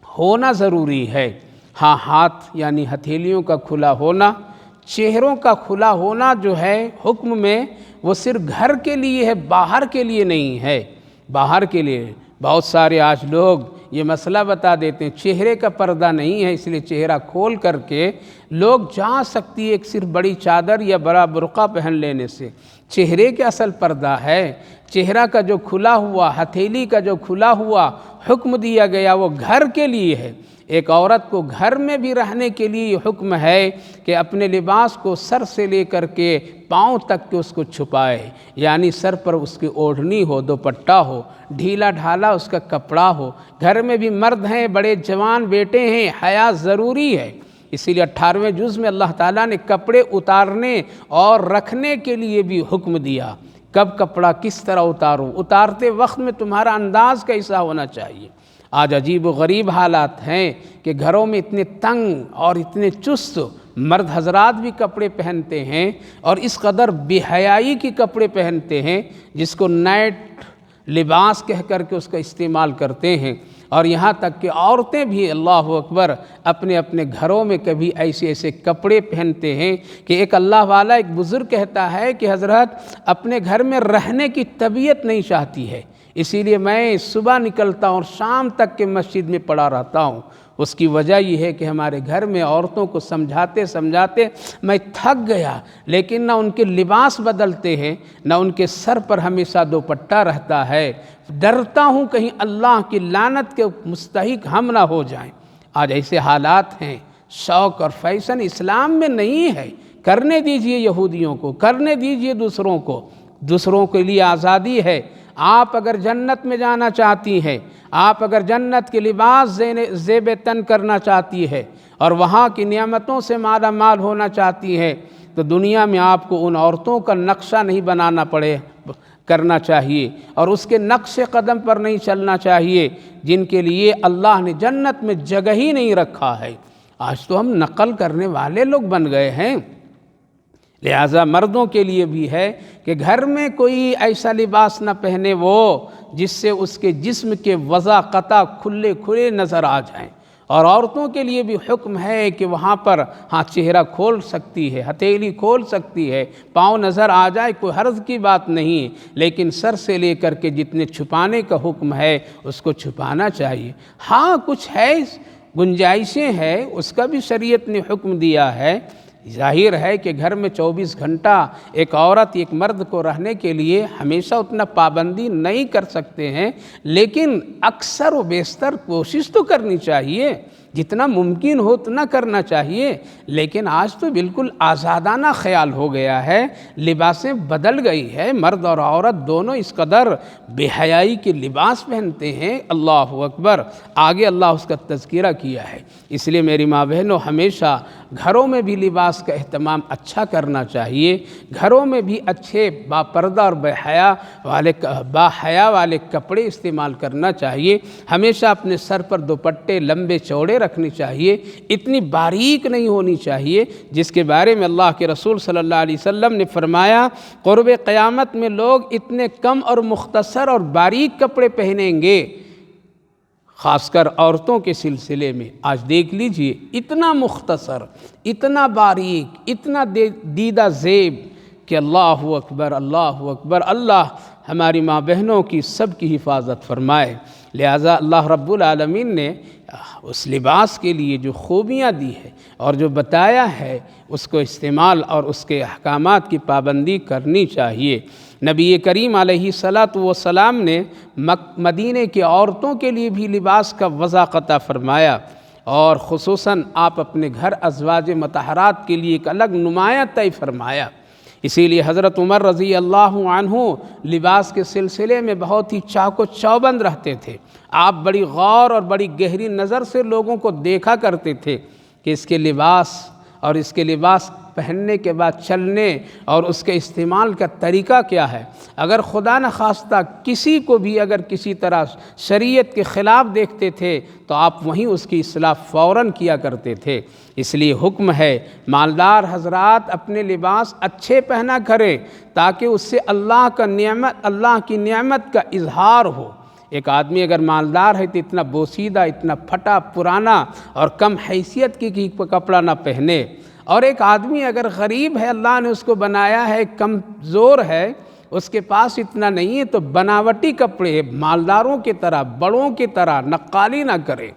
ہونا ضروری ہے۔ ہاتھ یعنی ہتھیلیوں کا کھلا ہونا، چہروں کا کھلا ہونا جو ہے حکم میں وہ صرف گھر کے لیے ہے، باہر کے لیے نہیں ہے۔ باہر کے لیے بہت سارے آج لوگ یہ مسئلہ بتا دیتے ہیں چہرے کا پردہ نہیں ہے، اس لیے چہرہ کھول کر کے لوگ جا سکتی ہے ایک صرف بڑی چادر یا بڑا برقع پہن لینے سے۔ چہرے کے اصل پردہ ہے، چہرہ کا جو کھلا ہوا، ہتھیلی کا جو کھلا ہوا حکم دیا گیا وہ گھر کے لیے ہے۔ ایک عورت کو گھر میں بھی رہنے کے لیے یہ حکم ہے کہ اپنے لباس کو سر سے لے کر کے پاؤں تک کے اس کو چھپائے، یعنی سر پر اس کی اوڑھنی ہو، دوپٹہ ہو، ڈھیلا ڈھالا اس کا کپڑا ہو۔ گھر میں بھی مرد ہیں، بڑے جوان بیٹے ہیں، حیا ضروری ہے۔ اسی لیے 18ویں جز میں اللہ تعالیٰ نے کپڑے اتارنے اور رکھنے کے لیے بھی حکم دیا۔ کب کپڑا کس طرح اتارو، اتارتے وقت میں تمہارا انداز کیسا ہونا چاہیے۔ آج عجیب و غریب حالات ہیں کہ گھروں میں اتنے تنگ اور اتنے چست مرد حضرات بھی کپڑے پہنتے ہیں، اور اس قدر بے حیائی کے کپڑے پہنتے ہیں جس کو نائٹ لباس کہہ کر کے اس کا استعمال کرتے ہیں، اور یہاں تک کہ عورتیں بھی اللہ اکبر اپنے اپنے گھروں میں کبھی ایسے ایسے کپڑے پہنتے ہیں کہ ایک اللہ والا ایک بزرگ کہتا ہے کہ حضرت اپنے گھر میں رہنے کی طبیعت نہیں چاہتی ہے، اسی لیے میں صبح نکلتا ہوں اور شام تک کے مسجد میں پڑا رہتا ہوں۔ اس کی وجہ یہ ہے کہ ہمارے گھر میں عورتوں کو سمجھاتے سمجھاتے میں تھک گیا، لیکن نہ ان کے لباس بدلتے ہیں، نہ ان کے سر پر ہمیشہ دوپٹہ رہتا ہے۔ ڈرتا ہوں کہیں اللہ کی لعنت کے مستحق ہم نہ ہو جائیں۔ آج ایسے حالات ہیں، شوق اور فیشن اسلام میں نہیں ہے۔ کرنے دیجئے یہودیوں کو، کرنے دیجئے دوسروں کو، دوسروں کے لیے آزادی ہے۔ آپ اگر جنت میں جانا چاہتی ہیں، آپ اگر جنت کے لباس زیب تن کرنا چاہتی ہے اور وہاں کی نعمتوں سے مالا مال ہونا چاہتی ہے، تو دنیا میں آپ کو ان عورتوں کا نقشہ نہیں بنانا کرنا چاہیے، اور اس کے نقش قدم پر نہیں چلنا چاہیے جن کے لیے اللہ نے جنت میں جگہ ہی نہیں رکھا ہے۔ آج تو ہم نقل کرنے والے لوگ بن گئے ہیں۔ لہٰذا مردوں کے لیے بھی ہے کہ گھر میں کوئی ایسا لباس نہ پہنے وہ جس سے اس کے جسم کے وضع قطع کھلے کھلے نظر آ جائیں، اور عورتوں کے لیے بھی حکم ہے کہ وہاں پر چہرہ کھول سکتی ہے، ہتھیلی کھول سکتی ہے، پاؤں نظر آ جائے، کوئی حرج کی بات نہیں، لیکن سر سے لے کر کے جتنے چھپانے کا حکم ہے اس کو چھپانا چاہیے۔ کچھ ہے گنجائشیں ہیں، اس کا بھی شریعت نے حکم دیا ہے۔ ظاہر ہے کہ گھر میں 24 گھنٹہ ایک عورت ایک مرد کو رہنے کے لیے ہمیشہ اتنا پابندی نہیں کر سکتے ہیں، لیکن اکثر و بیشتر کوشش تو کرنی چاہیے، جتنا ممکن ہو اتنا کرنا چاہیے۔ لیکن آج تو بالکل آزادانہ خیال ہو گیا ہے، لباسیں بدل گئی ہے، مرد اور عورت دونوں اس قدر بے حیائی کے لباس پہنتے ہیں، اللہ اکبر، آگے اللہ اس کا تذکرہ کیا ہے۔ اس لیے میری ماں بہنوں، ہمیشہ گھروں میں بھی لباس کا اہتمام اچھا کرنا چاہیے، گھروں میں بھی اچھے با پردہ اور با حیا والے کپڑے استعمال کرنا چاہیے، ہمیشہ اپنے سر پر دوپٹے لمبے چوڑے رکھنی چاہیے، اتنی باریک نہیں ہونی چاہیے جس کے بارے میں اللہ کے رسول صلی اللہ علیہ وسلم نے فرمایا قرب قیامت میں لوگ اتنے کم اور مختصر اور باریک کپڑے پہنیں گے، خاص کر عورتوں کے سلسلے میں۔ آج دیکھ لیجئے، اتنا مختصر، اتنا باریک، اتنا دیدہ زیب کہ اللہ اکبر، اللہ اکبر، اللہ ہماری ماں بہنوں کی سب کی حفاظت فرمائے۔ لہٰذا اللہ رب العالمین نے اس لباس کے لیے جو خوبیاں دی ہے اور جو بتایا ہے، اس کو استعمال اور اس کے احکامات کی پابندی کرنی چاہیے۔ نبی کریم علیہ الصلاۃ والسلام نے مدینے کی عورتوں کے لیے بھی لباس کا وضاحت فرمایا، اور خصوصاً آپ اپنے گھر ازواج مطہرات کے لیے ایک الگ نمایاں طے فرمایا۔ اسی لیے حضرت عمر رضی اللہ عنہ لباس کے سلسلے میں بہت ہی چاق و چوبند رہتے تھے۔ آپ بڑی غور اور بڑی گہری نظر سے لوگوں کو دیکھا کرتے تھے کہ اس کے لباس اور اس کے لباس پہننے کے بعد چلنے اور اس کے استعمال کا طریقہ کیا ہے۔ اگر خدا نخواستہ کسی کو بھی اگر کسی طرح شریعت کے خلاف دیکھتے تھے تو آپ وہیں اس کی اصلاح فوراً کیا کرتے تھے۔ اس لیے حکم ہے مالدار حضرات اپنے لباس اچھے پہنا کریں تاکہ اس سے اللہ کی نعمت کا اظہار ہو۔ ایک آدمی اگر مالدار ہے تو اتنا بوسیدہ، اتنا پھٹا پرانا اور کم حیثیت کی کپڑا نہ پہنے، اور ایک آدمی اگر غریب ہے، اللہ نے اس کو بنایا ہے، کمزور ہے، اس کے پاس اتنا نہیں ہے، تو بناوٹی کپڑے مالداروں کی طرح، بڑوں کی طرح نقالی نہ کرے۔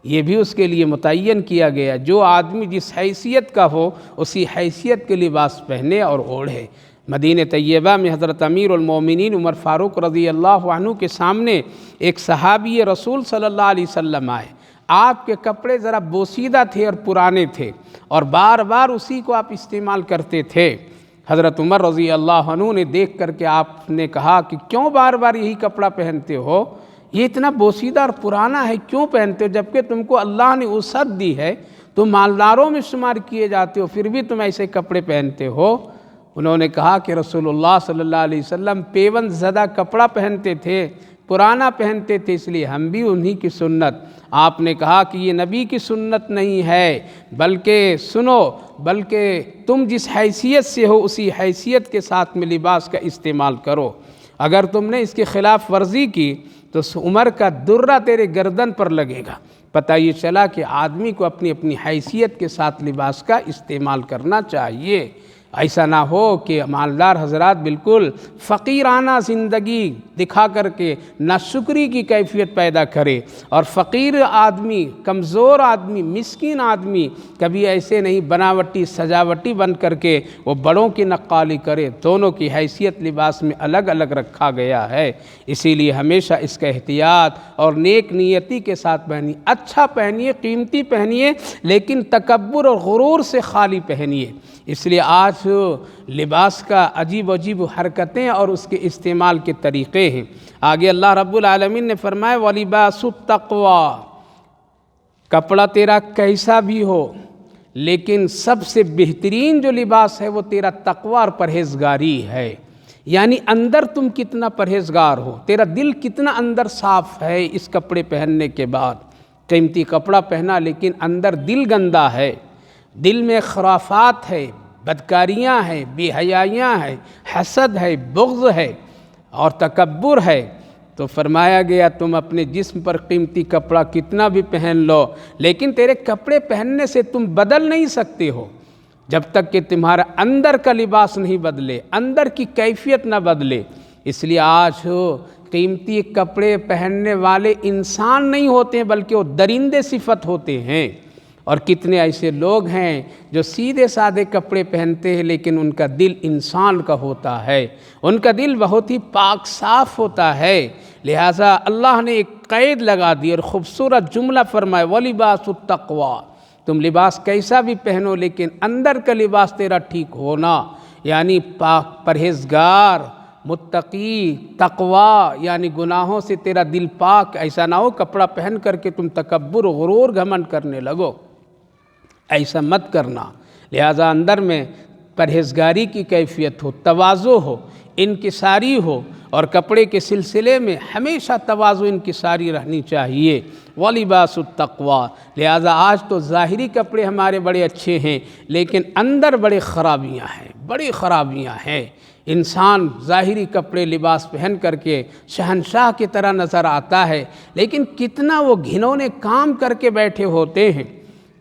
یہ بھی اس کے لیے متعین کیا گیا، جو آدمی جس حیثیت کا ہو اسی حیثیت کے لباس پہنے اور اوڑھے۔ مدینہ طیبہ میں حضرت امیر المومنین عمر فاروق رضی اللہ عنہ کے سامنے ایک صحابی رسول صلی اللہ علیہ وسلم آئے۔ آپ کے کپڑے ذرا بوسیدہ تھے اور پرانے تھے، اور بار بار اسی کو آپ استعمال کرتے تھے۔ حضرت عمر رضی اللہ عنہ نے دیکھ کر کے آپ نے کہا کہ کیوں بار بار یہی کپڑا پہنتے ہو؟ یہ اتنا بوسیدہ اور پرانا ہے، کیوں پہنتے ہو؟ جبکہ تم کو اللہ نے وسعت دی ہے، تم مالداروں میں شمار کیے جاتے ہو، پھر بھی تم ایسے کپڑے پہنتے ہو۔ انہوں نے کہا کہ رسول اللہ صلی اللہ علیہ وسلم پیوند زدہ کپڑا پہنتے تھے، پرانا پہنتے تھے، اس لیے ہم بھی انہی کی سنت۔ آپ نے کہا کہ یہ نبی کی سنت نہیں ہے، بلکہ تم جس حیثیت سے ہو اسی حیثیت کے ساتھ میں لباس کا استعمال کرو۔ اگر تم نے اس کی خلاف ورزی کی تو عمر کا درہ تیرے گردن پر لگے گا۔ پتہ یہ چلا کہ آدمی کو اپنی حیثیت کے ساتھ لباس کا استعمال کرنا چاہیے۔ ایسا نہ ہو کہ مالدار حضرات بالکل فقیرانہ زندگی دکھا کر کے ناشکری کی کیفیت پیدا کرے، اور فقیر آدمی، کمزور آدمی، مسکین آدمی کبھی ایسے نہیں بناوٹی سجاوٹی بن کر کے وہ بڑوں کی نقالی کرے۔ دونوں کی حیثیت لباس میں الگ الگ رکھا گیا ہے، اسی لیے ہمیشہ اس کا احتیاط اور نیک نیتی کے ساتھ پہنیے، اچھا پہنیے، قیمتی پہنیے، لیکن تکبر اور غرور سے خالی پہنیے۔ اس لیے آج لباس کا عجیب حرکتیں اور اس کے استعمال کے طریقے ہیں۔ آگے اللہ رب العالمین نے فرمایا وَلِبَاسُ التَّقْوَىٰ، کپڑا تیرا کیسا بھی ہو لیکن سب سے بہترین جو لباس ہے وہ تیرا تقوی اور پرہیزگاری ہے۔ یعنی اندر تم کتنا پرہیزگار ہو، تیرا دل کتنا اندر صاف ہے اس کپڑے پہننے کے بعد۔ قیمتی کپڑا پہنا لیکن اندر دل گندا ہے، دل میں خرافات ہے، بدکاریاں ہیں، بے حیائیاں ہیں، حسد ہے، بغض ہے اور تکبر ہے، تو فرمایا گیا تم اپنے جسم پر قیمتی کپڑا کتنا بھی پہن لو، لیکن تیرے کپڑے پہننے سے تم بدل نہیں سکتے ہو جب تک کہ تمہارا اندر کا لباس نہیں بدلے، اندر کی کیفیت نہ بدلے۔ اس لیے آج قیمتی کپڑے پہننے والے انسان نہیں ہوتے ہیں بلکہ وہ درندے صفت ہوتے ہیں۔ اور کتنے ایسے لوگ ہیں جو سیدھے سادے کپڑے پہنتے ہیں لیکن ان کا دل انسان کا ہوتا ہے، ان کا دل بہت ہی پاک صاف ہوتا ہے۔ لہٰذا اللہ نے ایک قید لگا دی اور خوبصورت جملہ فرمایا وَلِبَاسُ التَّقْوَىٰ، تم لباس کیسا بھی پہنو لیکن اندر کا لباس تیرا ٹھیک ہونا، یعنی پاک پرہیزگار، متقی، تقوی، یعنی گناہوں سے تیرا دل پاک۔ ایسا نہ ہو کپڑا پہن کر کے تم تکبر و غرور گھمنڈ کرنے لگو، ایسا مت کرنا۔ لہٰذا اندر میں پرہیزگاری کی کیفیت ہو، تواضع ہو، انکساری ہو، اور کپڑے کے سلسلے میں ہمیشہ تواضع انکساری رہنی چاہیے۔ وَلِبَاسُ التَّقْوَىٰ، لہٰذا آج تو ظاہری کپڑے ہمارے بڑے اچھے ہیں لیکن اندر بڑے خرابیاں ہیں، بڑی خرابیاں ہیں۔ انسان ظاہری کپڑے لباس پہن کر کے شہنشاہ کی طرح نظر آتا ہے لیکن کتنا وہ گھنونے کام کر کے بیٹھے ہوتے ہیں،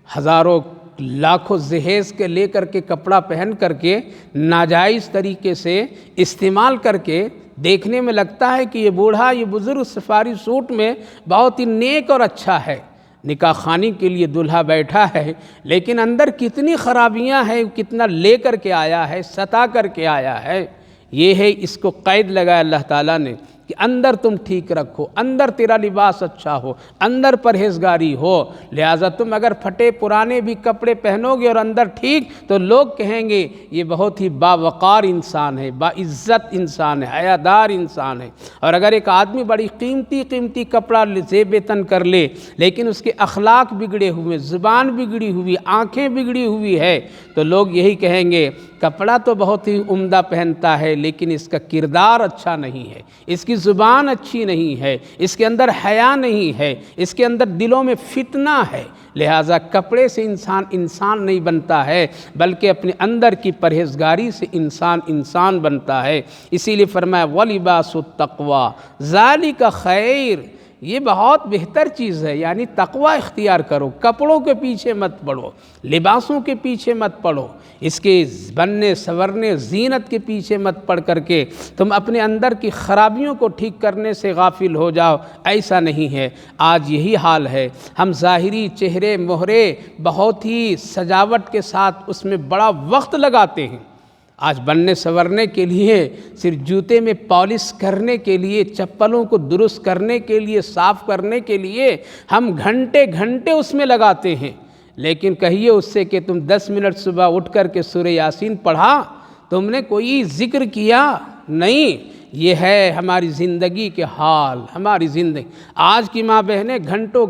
ہزاروں لاکھوں جہیز کے لے کر کے کپڑا پہن کر کے ناجائز طریقے سے استعمال کر کے دیکھنے میں لگتا ہے کہ یہ بوڑھا، یہ بزرگ سفاری سوٹ میں بہت ہی نیک اور اچھا ہے، نکاح خوانی کے لیے دلہا بیٹھا ہے، لیکن اندر کتنی خرابیاں ہیں، کتنا لے کر کے آیا ہے، ستا کر کے آیا ہے۔ یہ ہے، اس کو قید لگایا اللہ تعالیٰ نے کہ اندر تم ٹھیک رکھو، اندر تیرا لباس اچھا ہو، اندر پرہیزگاری ہو۔ لہٰذا تم اگر پھٹے پرانے بھی کپڑے پہنو گے اور اندر ٹھیک، تو لوگ کہیں گے یہ بہت ہی باوقار انسان ہے، باعزت انسان ہے، حیادار انسان ہے۔ اور اگر ایک آدمی بڑی قیمتی کپڑا زیب تن کر لے لیکن اس کے اخلاق بگڑے ہوئے، زبان بگڑی ہوئی، آنکھیں بگڑی ہوئی ہے، تو لوگ یہی کہیں گے کپڑا تو بہت ہی عمدہ پہنتا ہے لیکن اس کا کردار اچھا نہیں ہے، اس کی زبان اچھی نہیں ہے، اس کے اندر حیا نہیں ہے، اس کے اندر دلوں میں فتنہ ہے۔ لہٰذا کپڑے سے انسان نہیں بنتا ہے بلکہ اپنے اندر کی پرہیزگاری سے انسان بنتا ہے۔ اسی لیے فرمایا وَلِبَاسُ التَّقْوَىٰ ذَلِكَ خَيْرٌ، یہ بہت بہتر چیز ہے، یعنی تقوی اختیار کرو، کپڑوں کے پیچھے مت پڑو، لباسوں کے پیچھے مت پڑو، اس کے بننے سورنے زینت کے پیچھے مت پڑ کر کے تم اپنے اندر کی خرابیوں کو ٹھیک کرنے سے غافل ہو جاؤ، ایسا نہیں ہے۔ آج یہی حال ہے، ہم ظاہری چہرے مہرے بہت ہی سجاوٹ کے ساتھ اس میں بڑا وقت لگاتے ہیں۔ آج بننے سورنے کے لیے، صرف جوتے میں پالش کرنے کے لیے، چپلوں کو درست کرنے کے لیے، صاف کرنے کے لیے ہم گھنٹے اس میں لگاتے ہیں، لیکن کہیے اس سے کہ تم 10 منٹ صبح اٹھ کر کے سورہ یاسین پڑھا، تم نے کوئی ذکر کیا؟ نہیں۔ یہ ہے ہماری زندگی کے حال، ہماری زندگی۔ آج کی ماں بہنیں گھنٹوں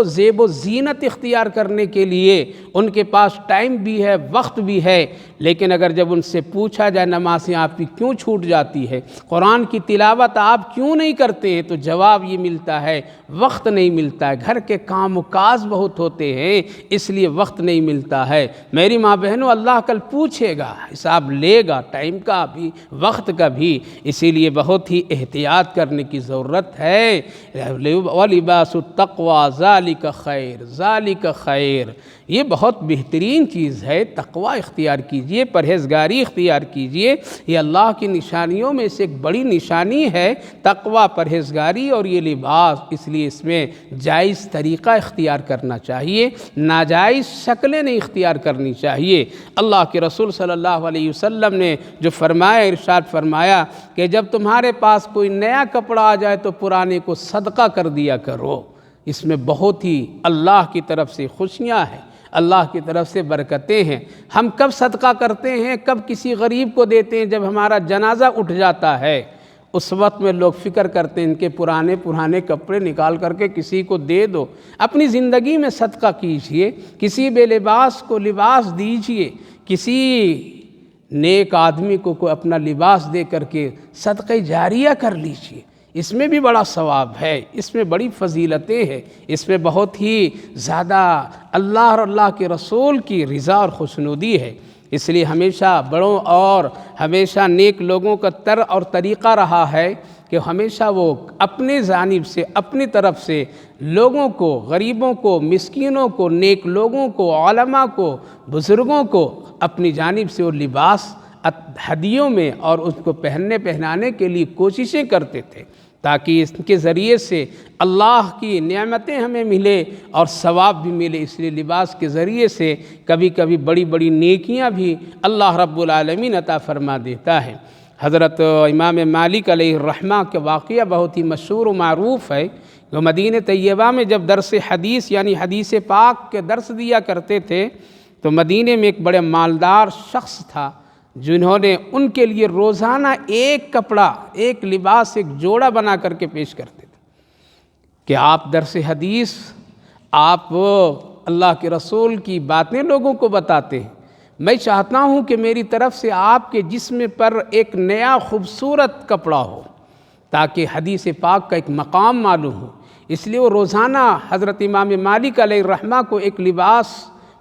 زیب و زینت اختیار کرنے کے لیے ان کے پاس ٹائم بھی ہے، وقت بھی ہے، لیکن اگر جب ان سے پوچھا جائے نمازیں آپ کی کیوں چھوٹ جاتی ہے، قرآن کی تلاوت آپ کیوں نہیں کرتے ہیں، تو جواب یہ ملتا ہے وقت نہیں ملتا ہے، گھر کے کام و کاج بہت ہوتے ہیں اس لیے وقت نہیں ملتا ہے۔ میری ماں بہنوں، اللہ کل پوچھے گا، حساب لے گا، ٹائم کا بھی وقت کا بھی، اسی لیے بہت ہی احتیاط کرنے کی ضرورت ہے۔ وَلِبَاسُ التَّقْوَىٰ ذَلِكَ خَيْرٌ، ذَلِكَ خَيْرٌ، یہ بہت بہترین چیز ہے۔ تقوی اختیار کیجئے، پرہیزگاری اختیار کیجئے، یہ اللہ کی نشانیوں میں سے ایک بڑی نشانی ہے تقوی، پرہیزگاری اور یہ لباس۔ اس لیے اس میں جائز طریقہ اختیار کرنا چاہیے، ناجائز شکلیں نہیں اختیار کرنی چاہیے۔ اللہ کے رسول صلی اللہ علیہ وسلم نے جو فرمایا، ارشاد فرمایا کہ جب تمہارے پاس کوئی نیا کپڑا آ جائے تو پرانے کو صدقہ کر دیا کرو، اس میں بہت ہی اللہ کی طرف سے خوشیاں ہیں، اللہ کی طرف سے برکتیں ہیں۔ ہم کب صدقہ کرتے ہیں، کب کسی غریب کو دیتے ہیں؟ جب ہمارا جنازہ اٹھ جاتا ہے، اس وقت میں لوگ فکر کرتے ہیں ان کے پرانے کپڑے نکال کر کے کسی کو دے دو۔ اپنی زندگی میں صدقہ کیجئے، کسی بے لباس کو لباس دیجئے، کسی نیک آدمی کو اپنا لباس دے کر کے صدقہ جاریہ کر لیجئے، اس میں بھی بڑا ثواب ہے، اس میں بڑی فضیلتیں ہیں، اس میں بہت ہی زیادہ اللہ اور اللہ کے رسول کی رضا اور خوشنودی ہے۔ اس لیے ہمیشہ بڑوں اور ہمیشہ نیک لوگوں کا اور طریقہ رہا ہے کہ ہمیشہ وہ اپنے جانب سے اپنی طرف سے لوگوں کو، غریبوں کو، مسکینوں کو، نیک لوگوں کو، علماء کو، بزرگوں کو اپنی جانب سے وہ لباس ہدیوں میں اور اس کو پہنانے کے لیے کوششیں کرتے تھے، تاکہ اس کے ذریعے سے اللہ کی نعمتیں ہمیں ملے اور ثواب بھی ملے۔ اس لیے لباس کے ذریعے سے کبھی کبھی بڑی بڑی نیکیاں بھی اللہ رب العالمین عطا فرما دیتا ہے۔ حضرت امام مالک علیہ الرحمہ کا واقعہ بہت ہی مشہور و معروف ہے، جو مدینہ طیبہ میں جب درس حدیث یعنی حدیث پاک کے درس دیا کرتے تھے تو مدینہ میں ایک بڑے مالدار شخص تھا، جنہوں نے ان کے لیے روزانہ ایک کپڑا، ایک لباس، ایک جوڑا بنا کر کے پیش کرتے تھے کہ آپ درس حدیث، آپ اللہ کے رسول کی باتیں لوگوں کو بتاتے ہیں، میں چاہتا ہوں کہ میری طرف سے آپ کے جسم پر ایک نیا خوبصورت کپڑا ہو تاکہ حدیث پاک کا ایک مقام معلوم ہو۔ اس لیے وہ روزانہ حضرت امام مالک علیہ الرحمہ کو ایک لباس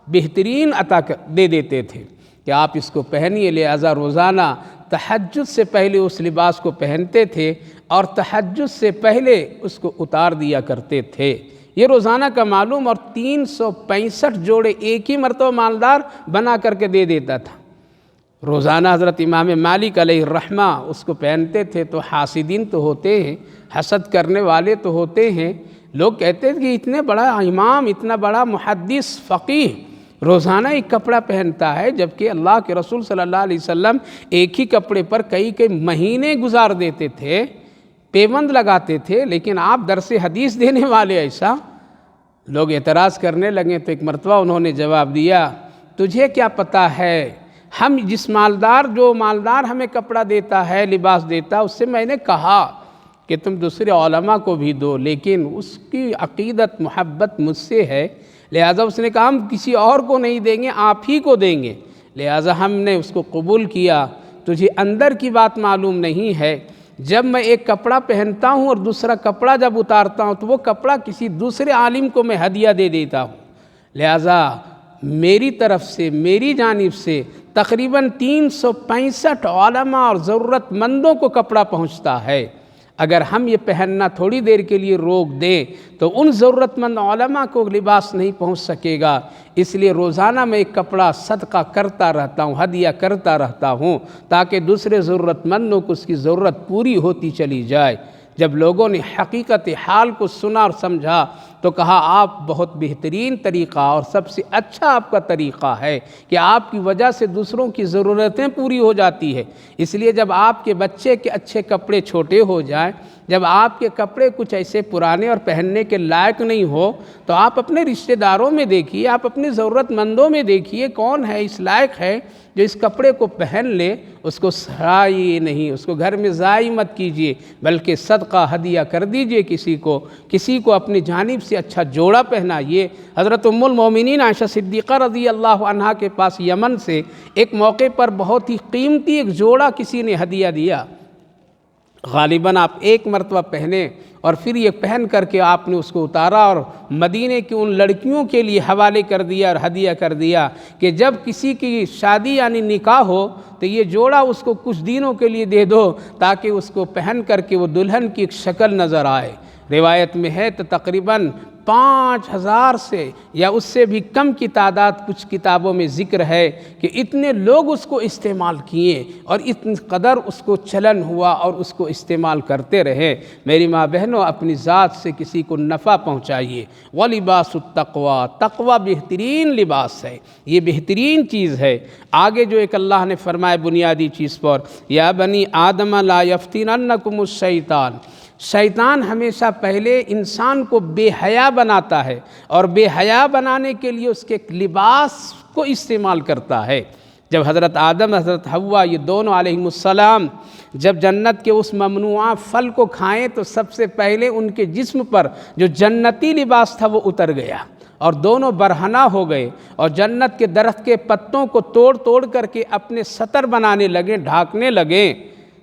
بہترین عطا دے دیتے تھے کہ آپ اس کو پہنیے، لہذا روزانہ تہجد سے پہلے اس لباس کو پہنتے تھے اور تہجد سے پہلے اس کو اتار دیا کرتے تھے۔ یہ روزانہ کا معلوم، اور 365 جوڑے ایک ہی مرتبہ مالدار بنا کر کے دے دیتا تھا۔ روزانہ حضرت امام مالک علیہ الرحمہ اس کو پہنتے تھے تو حاسدین تو ہوتے ہیں، حسد کرنے والے تو ہوتے ہیں، لوگ کہتے تھے کہ اتنے بڑا امام، اتنا بڑا محدث فقیہ روزانہ ایک کپڑا پہنتا ہے، جبکہ اللہ کے رسول صلی اللہ علیہ وسلم ایک ہی کپڑے پر کئی مہینے گزار دیتے تھے، پیوند لگاتے تھے، لیکن آپ درس حدیث دینے والے ایسا۔ لوگ اعتراض کرنے لگے تو ایک مرتبہ انہوں نے جواب دیا، تجھے کیا پتہ ہے، ہم جو مالدار ہمیں کپڑا دیتا ہے، لباس دیتا، اس سے میں نے کہا کہ تم دوسرے علماء کو بھی دو، لیکن اس کی عقیدت محبت مجھ سے ہے، لہذا اس نے کہا ہم کسی اور کو نہیں دیں گے، آپ ہی کو دیں گے، لہذا ہم نے اس کو قبول کیا۔ تجھے اندر کی بات معلوم نہیں ہے، جب میں ایک کپڑا پہنتا ہوں اور دوسرا کپڑا جب اتارتا ہوں تو وہ کپڑا کسی دوسرے عالم کو میں ہدیہ دے دیتا ہوں، لہذا میری طرف سے، میری جانب سے تقریباً 365 علماء اور ضرورت مندوں کو کپڑا پہنچتا ہے۔ اگر ہم یہ پہننا تھوڑی دیر کے لیے روک دیں تو ان ضرورت مند علماء کو لباس نہیں پہنچ سکے گا، اس لیے روزانہ میں ایک کپڑا صدقہ کرتا رہتا ہوں، ہدیہ کرتا رہتا ہوں، تاکہ دوسرے ضرورت مندوں کو اس کی ضرورت پوری ہوتی چلی جائے۔ جب لوگوں نے حقیقت حال کو سنا اور سمجھا تو کہا آپ بہت بہترین طریقہ اور سب سے اچھا آپ کا طریقہ ہے کہ آپ کی وجہ سے دوسروں کی ضرورتیں پوری ہو جاتی ہے۔ اس لیے جب آپ کے بچے کے اچھے کپڑے چھوٹے ہو جائیں، جب آپ کے کپڑے کچھ ایسے پرانے اور پہننے کے لائق نہیں ہو تو آپ اپنے رشتہ داروں میں دیکھیے، آپ اپنے ضرورت مندوں میں دیکھیے کون ہے اس لائق ہے جو اس کپڑے کو پہن لے، اس کو سڑائیے نہیں، اس کو گھر میں ضائع مت کیجیے، بلکہ صدقہ ہدیہ کر دیجیے کسی کو اپنی جانب سے اچھا جوڑا پہنائیے۔ حضرت ام المومنین عائشہ صدیقہ رضی اللہ عنہا کے پاس یمن سے ایک موقع پر بہت ہی قیمتی ایک جوڑا کسی نے ہدیہ دیا، غالباً آپ ایک مرتبہ پہنے اور پھر یہ پہن کر کے آپ نے اس کو اتارا اور مدینے کی ان لڑکیوں کے لیے حوالے کر دیا اور ہدیہ کر دیا کہ جب کسی کی شادی یعنی نکاح ہو تو یہ جوڑا اس کو کچھ دنوں کے لیے دے دو تاکہ اس کو پہن کر کے وہ دلہن کی ایک شکل نظر آئے۔ روایت میں ہے تو تقریباً 5000 سے یا اس سے بھی کم کی تعداد کچھ کتابوں میں ذکر ہے کہ اتنے لوگ اس کو استعمال کیے اور اتنی قدر اس کو چلن ہوا اور اس کو استعمال کرتے رہے۔ میری ماں بہنوں، اپنی ذات سے کسی کو نفع پہنچائیے۔ وَلِبَاسُ التَّقْوَىٰ، تقوی بہترین لباس ہے، یہ بہترین چیز ہے۔ آگے جو ایک اللہ نے فرمایا بنیادی چیز پر، یا بنی آدم لا یفتننکم الشیطان، شیطان ہمیشہ پہلے انسان کو بے حیا بناتا ہے اور بے حیا بنانے کے لیے اس کے لباس کو استعمال کرتا ہے۔ جب حضرت آدم حضرت حوا یہ دونوں علیہم السلام جب جنت کے اس ممنوعہ پھل کو کھائیں تو سب سے پہلے ان کے جسم پر جو جنتی لباس تھا وہ اتر گیا اور دونوں برہنہ ہو گئے اور جنت کے درخت کے پتوں کو توڑ کر کے اپنے ستر بنانے لگے، ڈھانکنے لگے۔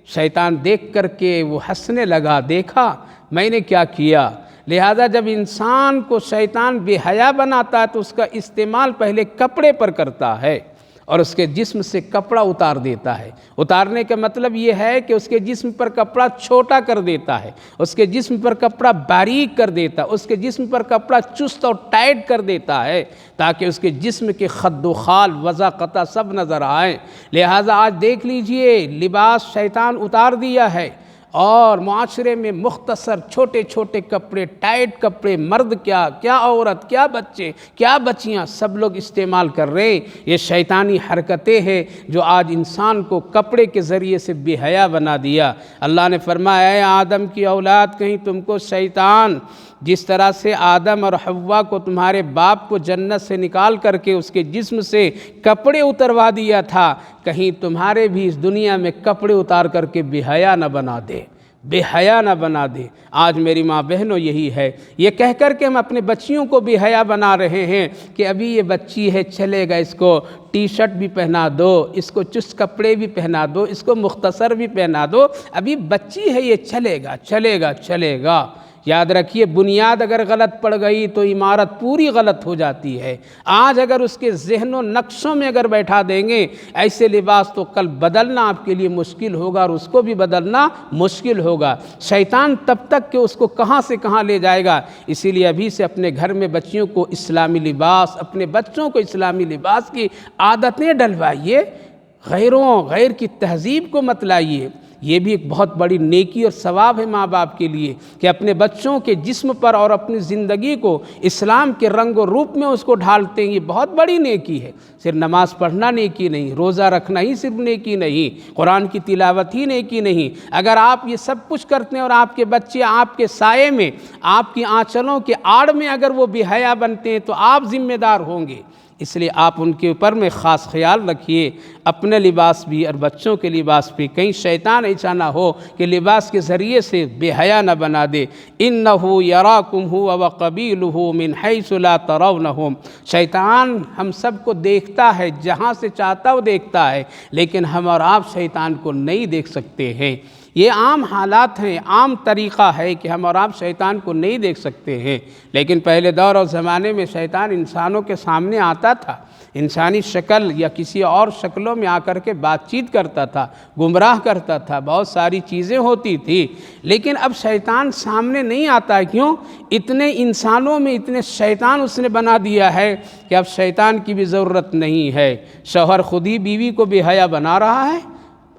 شیطان دیکھ کر کے وہ ہنسنے لگا، دیکھا میں نے کیا کیا۔ لہذا جب انسان کو شیطان بے حیا بناتا ہے تو اس کا استعمال پہلے کپڑے پر کرتا ہے اور اس کے جسم سے کپڑا اتار دیتا ہے۔ اتارنے کا مطلب یہ ہے کہ اس کے جسم پر کپڑا چھوٹا کر دیتا ہے، اس کے جسم پر کپڑا باریک کر دیتا ہے، اس کے جسم پر کپڑا چست اور ٹائٹ کر دیتا ہے تاکہ اس کے جسم کے خد و خال وضع قطع سب نظر آئیں۔ لہٰذا آج دیکھ لیجئے لباس شیطان اتار دیا ہے، اور معاشرے میں مختصر چھوٹے چھوٹے کپڑے، ٹائٹ کپڑے، مرد کیا عورت، کیا بچے، کیا بچیاں، سب لوگ استعمال کر رہے ہیں۔ یہ شیطانی حرکتیں ہیں جو آج انسان کو کپڑے کے ذریعے سے بے حیا بنا دیا۔ اللہ نے فرمایا اے آدم کی اولاد، کہیں تم کو شیطان جس طرح سے آدم اور حوا کو تمہارے باپ کو جنت سے نکال کر کے اس کے جسم سے کپڑے اتروا دیا تھا، کہیں تمہارے بھی اس دنیا میں کپڑے اتار کر کے بے حیا نہ بنا دے، بے حیا نہ بنا دے۔ آج میری ماں بہنوں یہی ہے، یہ کہہ کر کے ہم اپنے بچیوں کو بے حیا بنا رہے ہیں کہ ابھی یہ بچی ہے، چلے گا، اس کو ٹی شرٹ بھی پہنا دو، اس کو چست کپڑے بھی پہنا دو، اس کو مختصر بھی پہنا دو، ابھی بچی ہے، یہ چلے گا چلے گا چلے گا۔ یاد رکھیے بنیاد اگر غلط پڑ گئی تو عمارت پوری غلط ہو جاتی ہے۔ آج اگر اس کے ذہن و نقشوں میں اگر بیٹھا دیں گے ایسے لباس تو کل بدلنا آپ کے لیے مشکل ہوگا اور اس کو بھی بدلنا مشکل ہوگا۔ شیطان تب تک کہ اس کو کہاں سے کہاں لے جائے گا، اسی لیے ابھی سے اپنے گھر میں بچیوں کو اسلامی لباس، اپنے بچوں کو اسلامی لباس کی عادتیں ڈلوائیے، غیر کی تہذیب کو مت لائیے۔ یہ بھی ایک بہت بڑی نیکی اور ثواب ہے ماں باپ کے لیے کہ اپنے بچوں کے جسم پر اور اپنی زندگی کو اسلام کے رنگ و روپ میں اس کو ڈھالتے ہیں، یہ بہت بڑی نیکی ہے۔ صرف نماز پڑھنا نیکی نہیں، روزہ رکھنا ہی صرف نیکی نہیں، قرآن کی تلاوت ہی نیکی نہیں۔ اگر آپ یہ سب کچھ کرتے ہیں اور آپ کے بچے آپ کے سائے میں، آپ کی آنچلوں کے آڑ میں اگر وہ بے حیا بنتے ہیں تو آپ ذمہ دار ہوں گے۔ اس لیے آپ ان کے اوپر میں خاص خیال رکھیے، اپنے لباس بھی اور بچوں کے لباس بھی، کہیں شیطان ایسا نہ ہو کہ لباس کے ذریعے سے بے حیا نہ بنا دے۔ اِنَّهُ يَرَاكُمْ هُوَ وَقَبِيلُهُ مِنْ حَيْثُ لَا تَرَوْنَهُمْ۔ شیطان ہم سب کو دیکھتا ہے، جہاں سے چاہتا وہ دیکھتا ہے، لیکن ہم اور آپ شیطان کو نہیں دیکھ سکتے ہیں۔ یہ عام حالات ہیں، عام طریقہ ہے کہ ہم اور آپ شیطان کو نہیں دیکھ سکتے ہیں، لیکن پہلے دور اور زمانے میں شیطان انسانوں کے سامنے آتا تھا، انسانی شکل یا کسی اور شکلوں میں آ کر کے بات چیت کرتا تھا، گمراہ کرتا تھا، بہت ساری چیزیں ہوتی تھی، لیکن اب شیطان سامنے نہیں آتا ہے۔ کیوں؟ اتنے انسانوں میں اتنے شیطان اس نے بنا دیا ہے کہ اب شیطان کی بھی ضرورت نہیں ہے۔ شوہر خود ہی بیوی کو بے حیا بنا رہا ہے،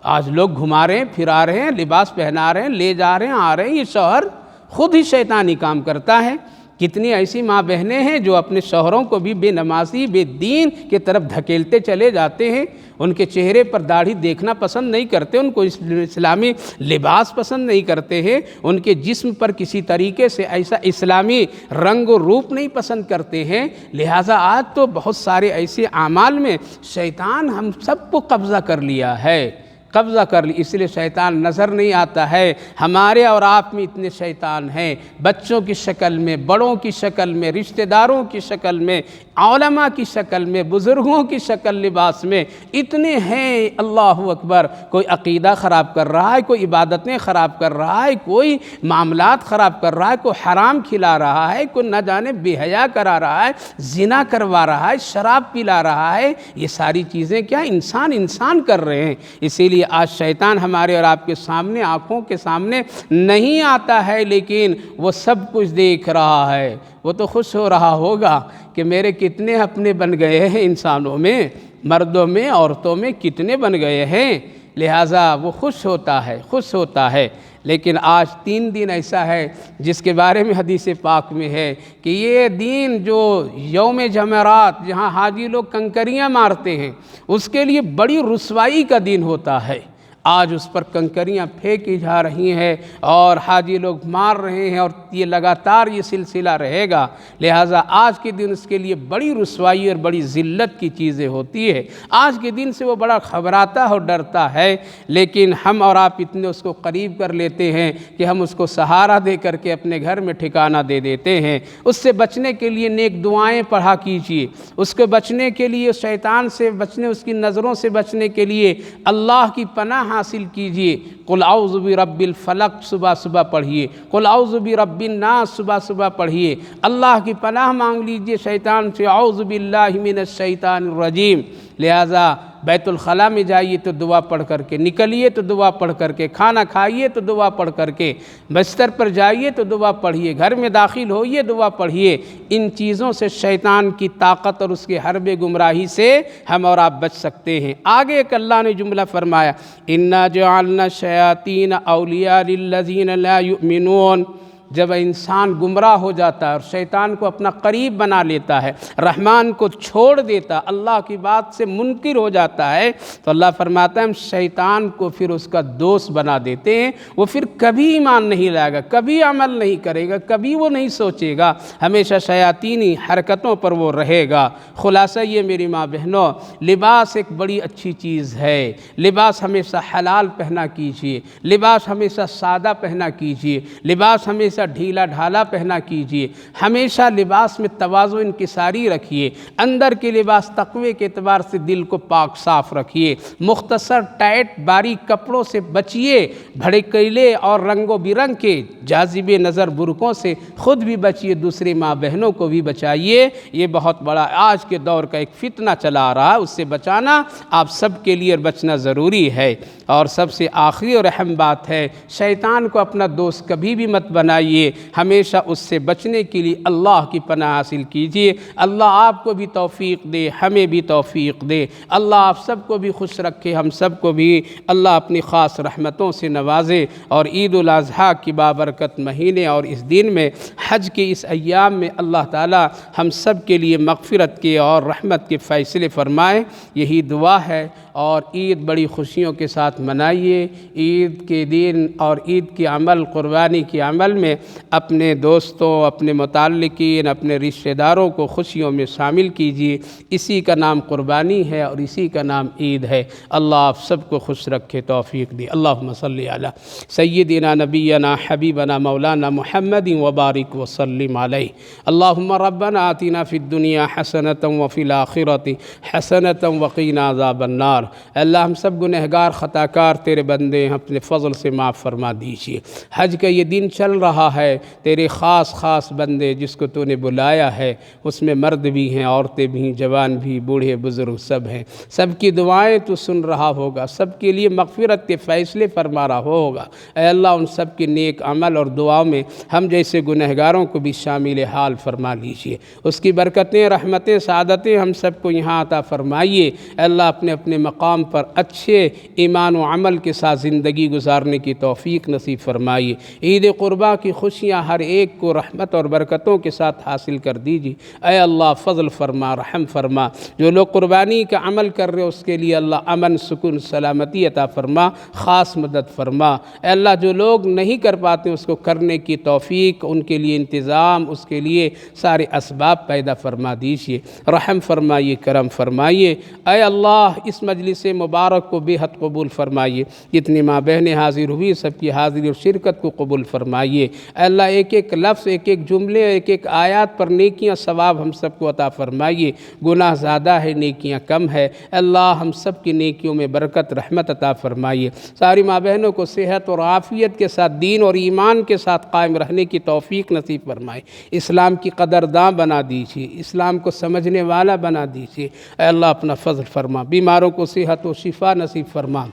آج لوگ گھما رہے ہیں، پھرا رہے ہیں، لباس پہنا رہے ہیں، لے جا رہے ہیں، آ رہے ہیں، یہ شوہر خود ہی شیطانی کام کرتا ہے۔ کتنی ایسی ماں بہنیں ہیں جو اپنے شوہروں کو بھی بے نمازی، بے دین کے طرف دھکیلتے چلے جاتے ہیں، ان کے چہرے پر داڑھی دیکھنا پسند نہیں کرتے، ان کو اسلامی لباس پسند نہیں کرتے ہیں، ان کے جسم پر کسی طریقے سے ایسا اسلامی رنگ و روپ نہیں پسند کرتے ہیں۔ لہٰذا آج تو بہت سارے ایسے اعمال میں شیطان ہم سب کو قبضہ کر لیا ہے، قبضہ کر لی، اس لیے شیطان نظر نہیں آتا ہے۔ ہمارے اور آپ میں اتنے شیطان ہیں، بچوں کی شکل میں، بڑوں کی شکل میں، رشتہ داروں کی شکل میں، علماء کی شکل میں، بزرگوں کی شکل لباس میں، اتنے ہیں۔ اللہ اکبر۔ کوئی عقیدہ خراب کر رہا ہے، کوئی عبادتیں خراب کر رہا ہے، کوئی معاملات خراب کر رہا ہے، کوئی حرام کھلا رہا ہے، کوئی نہ جانے بے حیا کرا رہا ہے، زنا کروا رہا ہے، شراب پلا رہا ہے۔ یہ ساری چیزیں کیا انسان کر رہے ہیں۔ اسی لیے آج شیطان ہمارے اور آپ کے سامنے، آنکھوں کے سامنے نہیں آتا ہے، لیکن وہ سب کچھ دیکھ رہا ہے۔ وہ تو خوش ہو رہا ہوگا کہ میرے کتنے اپنے بن گئے ہیں، انسانوں میں، مردوں میں، عورتوں میں کتنے بن گئے ہیں، لہٰذا وہ خوش ہوتا ہے۔ لیکن آج 3 دن ایسا ہے جس کے بارے میں حدیث پاک میں ہے کہ یہ دن جو یوم جمعرات، جہاں حاجی لوگ کنکریاں مارتے ہیں، اس کے لیے بڑی رسوائی کا دن ہوتا ہے۔ آج اس پر کنکریاں پھینکی جا رہی ہیں اور حاجی لوگ مار رہے ہیں، اور یہ لگاتار یہ سلسلہ رہے گا۔ لہٰذا آج کے دن اس کے لیے بڑی رسوائی اور بڑی ذلت کی چیزیں ہوتی ہے۔ آج کے دن سے وہ بڑا گھبراتا اور ڈرتا ہے، لیکن ہم اور آپ اتنے اس کو قریب کر لیتے ہیں کہ ہم اس کو سہارا دے کر کے اپنے گھر میں ٹھکانہ دے دیتے ہیں۔ اس سے بچنے کے لیے نیک دعائیں پڑھا کیجیے، اس کو بچنے کے لیے، شیطان سے بچنے، اس کی نظروں سے بچنے کے لیے اللہ کی پناہ حاصل کیجیے۔ قل اعوذ برب الفلق صبح پڑھیے، قل اعوذ برب الناس صبح پڑھیے، اللہ کی پناہ مانگ لیجیے شیطان سے، اعوذ باللہ من الشیطان الرجیم۔ لہٰذا بیت الخلاء میں جائیے تو دعا پڑھ کر کے، نکلیے تو دعا پڑھ کر کے، کھانا کھائیے تو دعا پڑھ کر کے، بستر پر جائیے تو دعا پڑھیے، گھر میں داخل ہوئیے دعا پڑھیے۔ ان چیزوں سے شیطان کی طاقت اور اس کے حرب گمراہی سے ہم اور آپ بچ سکتے ہیں۔ آگے ایک اللہ نے جملہ فرمایا، اِنَّا جَعَلْنَا الشَّيَاطِينَ أَوْلِيَاءَ لِلَّذِينَ لَا يُؤْمِنُونَ۔ جب انسان گمراہ ہو جاتا ہے اور شیطان کو اپنا قریب بنا لیتا ہے، رحمان کو چھوڑ دیتا، اللہ کی بات سے منکر ہو جاتا ہے، تو اللہ فرماتا ہے ہم شیطان کو پھر اس کا دوست بنا دیتے ہیں۔ وہ پھر کبھی ایمان نہیں لائے گا، کبھی عمل نہیں کرے گا، کبھی وہ نہیں سوچے گا، ہمیشہ شیاطینی حرکتوں پر وہ رہے گا۔ خلاصہ یہ میری ماں بہنوں، لباس ایک بڑی اچھی چیز ہے۔ لباس ہمیشہ حلال پہنا کیجیے، لباس ہمیشہ سادہ پہنا کیجیے، لباس ہمیشہ ڈھیلا ڈھالا پہنا کیجیے، ہمیشہ لباس میں تواضع انکساری رکھیے، اندر کے لباس تقوی کے اعتبار سے دل کو پاک صاف رکھیے، مختصر ٹائٹ باریک کپڑوں سے بچیے، بھڑکیلے اور رنگ و برنگ کے جاذب نظر برقعوں سے خود بھی بچیے، دوسری ماں بہنوں کو بھی بچائیے۔ یہ بہت بڑا آج کے دور کا ایک فتنہ چلا رہا ہے، اس سے بچانا آپ سب کے لیے بچنا ضروری ہے۔ اور سب سے آخری اور اہم بات ہے، شیطان کو اپنا دوست کبھی بھی مت بنائیے، ہمیشہ اس سے بچنے کے لیے اللہ کی پناہ حاصل کیجیے۔ اللہ آپ کو بھی توفیق دے، ہمیں بھی توفیق دے، اللہ آپ سب کو بھی خوش رکھے، ہم سب کو بھی اللہ اپنی خاص رحمتوں سے نوازے، اور عید الاضحیٰ کی بابرکت مہینے اور اس دن میں حج کے اس ایام میں اللہ تعالی ہم سب کے لیے مغفرت کے اور رحمت کے فیصلے فرمائے، یہی دعا ہے۔ اور عید بڑی خوشیوں کے ساتھ منائیے۔ عید کے دن اور عید کے عمل، قربانی کے عمل میں اپنے دوستوں، اپنے متعلقین، اپنے رشتہ داروں کو خوشیوں میں شامل کیجیے۔ اسی کا نام قربانی ہے اور اسی کا نام عید ہے۔ اللہ آپ سب کو خوش رکھے، توفیق دے۔ اللہم صلی علی سیدنا نبینا حبیبنا مولانا محمد وبارک وسلم علیہ۔ اللہم ربنا آتنا فی الدنیا حسنۃ وفی الآخرۃ حسنۃ وقینا عذاب النار۔ اللہ ہم سب گنہگار خطاکار تیرے بندے ہیں، اپنے فضل سے معاف فرما دیجیے۔ حج کا یہ دن چل رہا ہے، تیرے خاص بندے جس کو تو نے بلایا ہے، اس میں مرد بھی ہیں، عورتیں بھی ہیں، جوان بھی، بوڑھے بزرگ سب ہیں، سب کی دعائیں تو سن رہا ہوگا، سب کے لیے مغفرت کے فیصلے فرما رہا ہوگا۔ اے اللہ ان سب کے نیک عمل اور دعاؤں میں ہم جیسے گنہگاروں کو بھی شامل حال فرما لیجیے۔ اس کی برکتیں، رحمتیں، سعادتیں ہم سب کو یہاں عطا فرمائیے۔ اے اللہ اپنے اپنے مقام پر اچھے ایمان و عمل کے ساتھ زندگی گزارنے کی توفیق نصیب فرمائیے۔ عید قرباں کی خوشیاں ہر ایک کو رحمت اور برکتوں کے ساتھ حاصل کر دیجیے۔ اے اللہ فضل فرما، رحم فرما۔ جو لوگ قربانی کا عمل کر رہے اس کے لیے اللہ امن، سکون، سلامتی عطا فرما، خاص مدد فرما۔ اے اللہ جو لوگ نہیں کر پاتے اس کو کرنے کی توفیق، ان کے لیے انتظام، اس کے لیے سارے اسباب پیدا فرما دیجیے۔ رحم فرمائیے، کرم فرمائیے۔ اے اللہ اس مجلس مبارک کو بے حد قبول فرمائیے۔ جتنی ماں بہنیں حاضر ہوئی سب کی حاضری اور شرکت کو قبول فرمائیے۔ اے اللہ ایک ایک لفظ، ایک ایک جملے، ایک ایک آیات پر نیکیاں ثواب ہم سب کو عطا فرمائیے۔ گناہ زیادہ ہے، نیکیاں کم ہے، اے اللہ ہم سب کی نیکیوں میں برکت، رحمت عطا فرمائیے۔ ساری ماں بہنوں کو صحت اور عافیت کے ساتھ، دین اور ایمان کے ساتھ قائم رہنے کی توفیق نصیب فرمائے۔ اسلام کی قدرداں بنا دیجیے، اسلام کو سمجھنے والا بنا دیجیے۔ اے اللہ اپنا فضل فرما، بیماروں کو صحت و شفا نصیب فرما،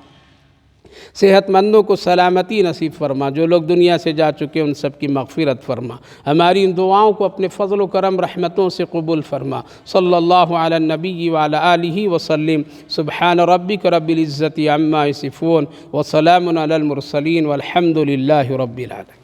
صحت مندوں کو سلامتی نصیب فرما، جو لوگ دنیا سے جا چکے ان سب کی مغفرت فرما۔ ہماری ان دعاؤں کو اپنے فضل و کرم رحمتوں سے قبول فرما۔ صلی اللہ علی النبی وعلی آلہ وسلم۔ سبحان ربک رب العزت عما یصفون وسلام علی المرسلین والحمد للہ رب العالمین۔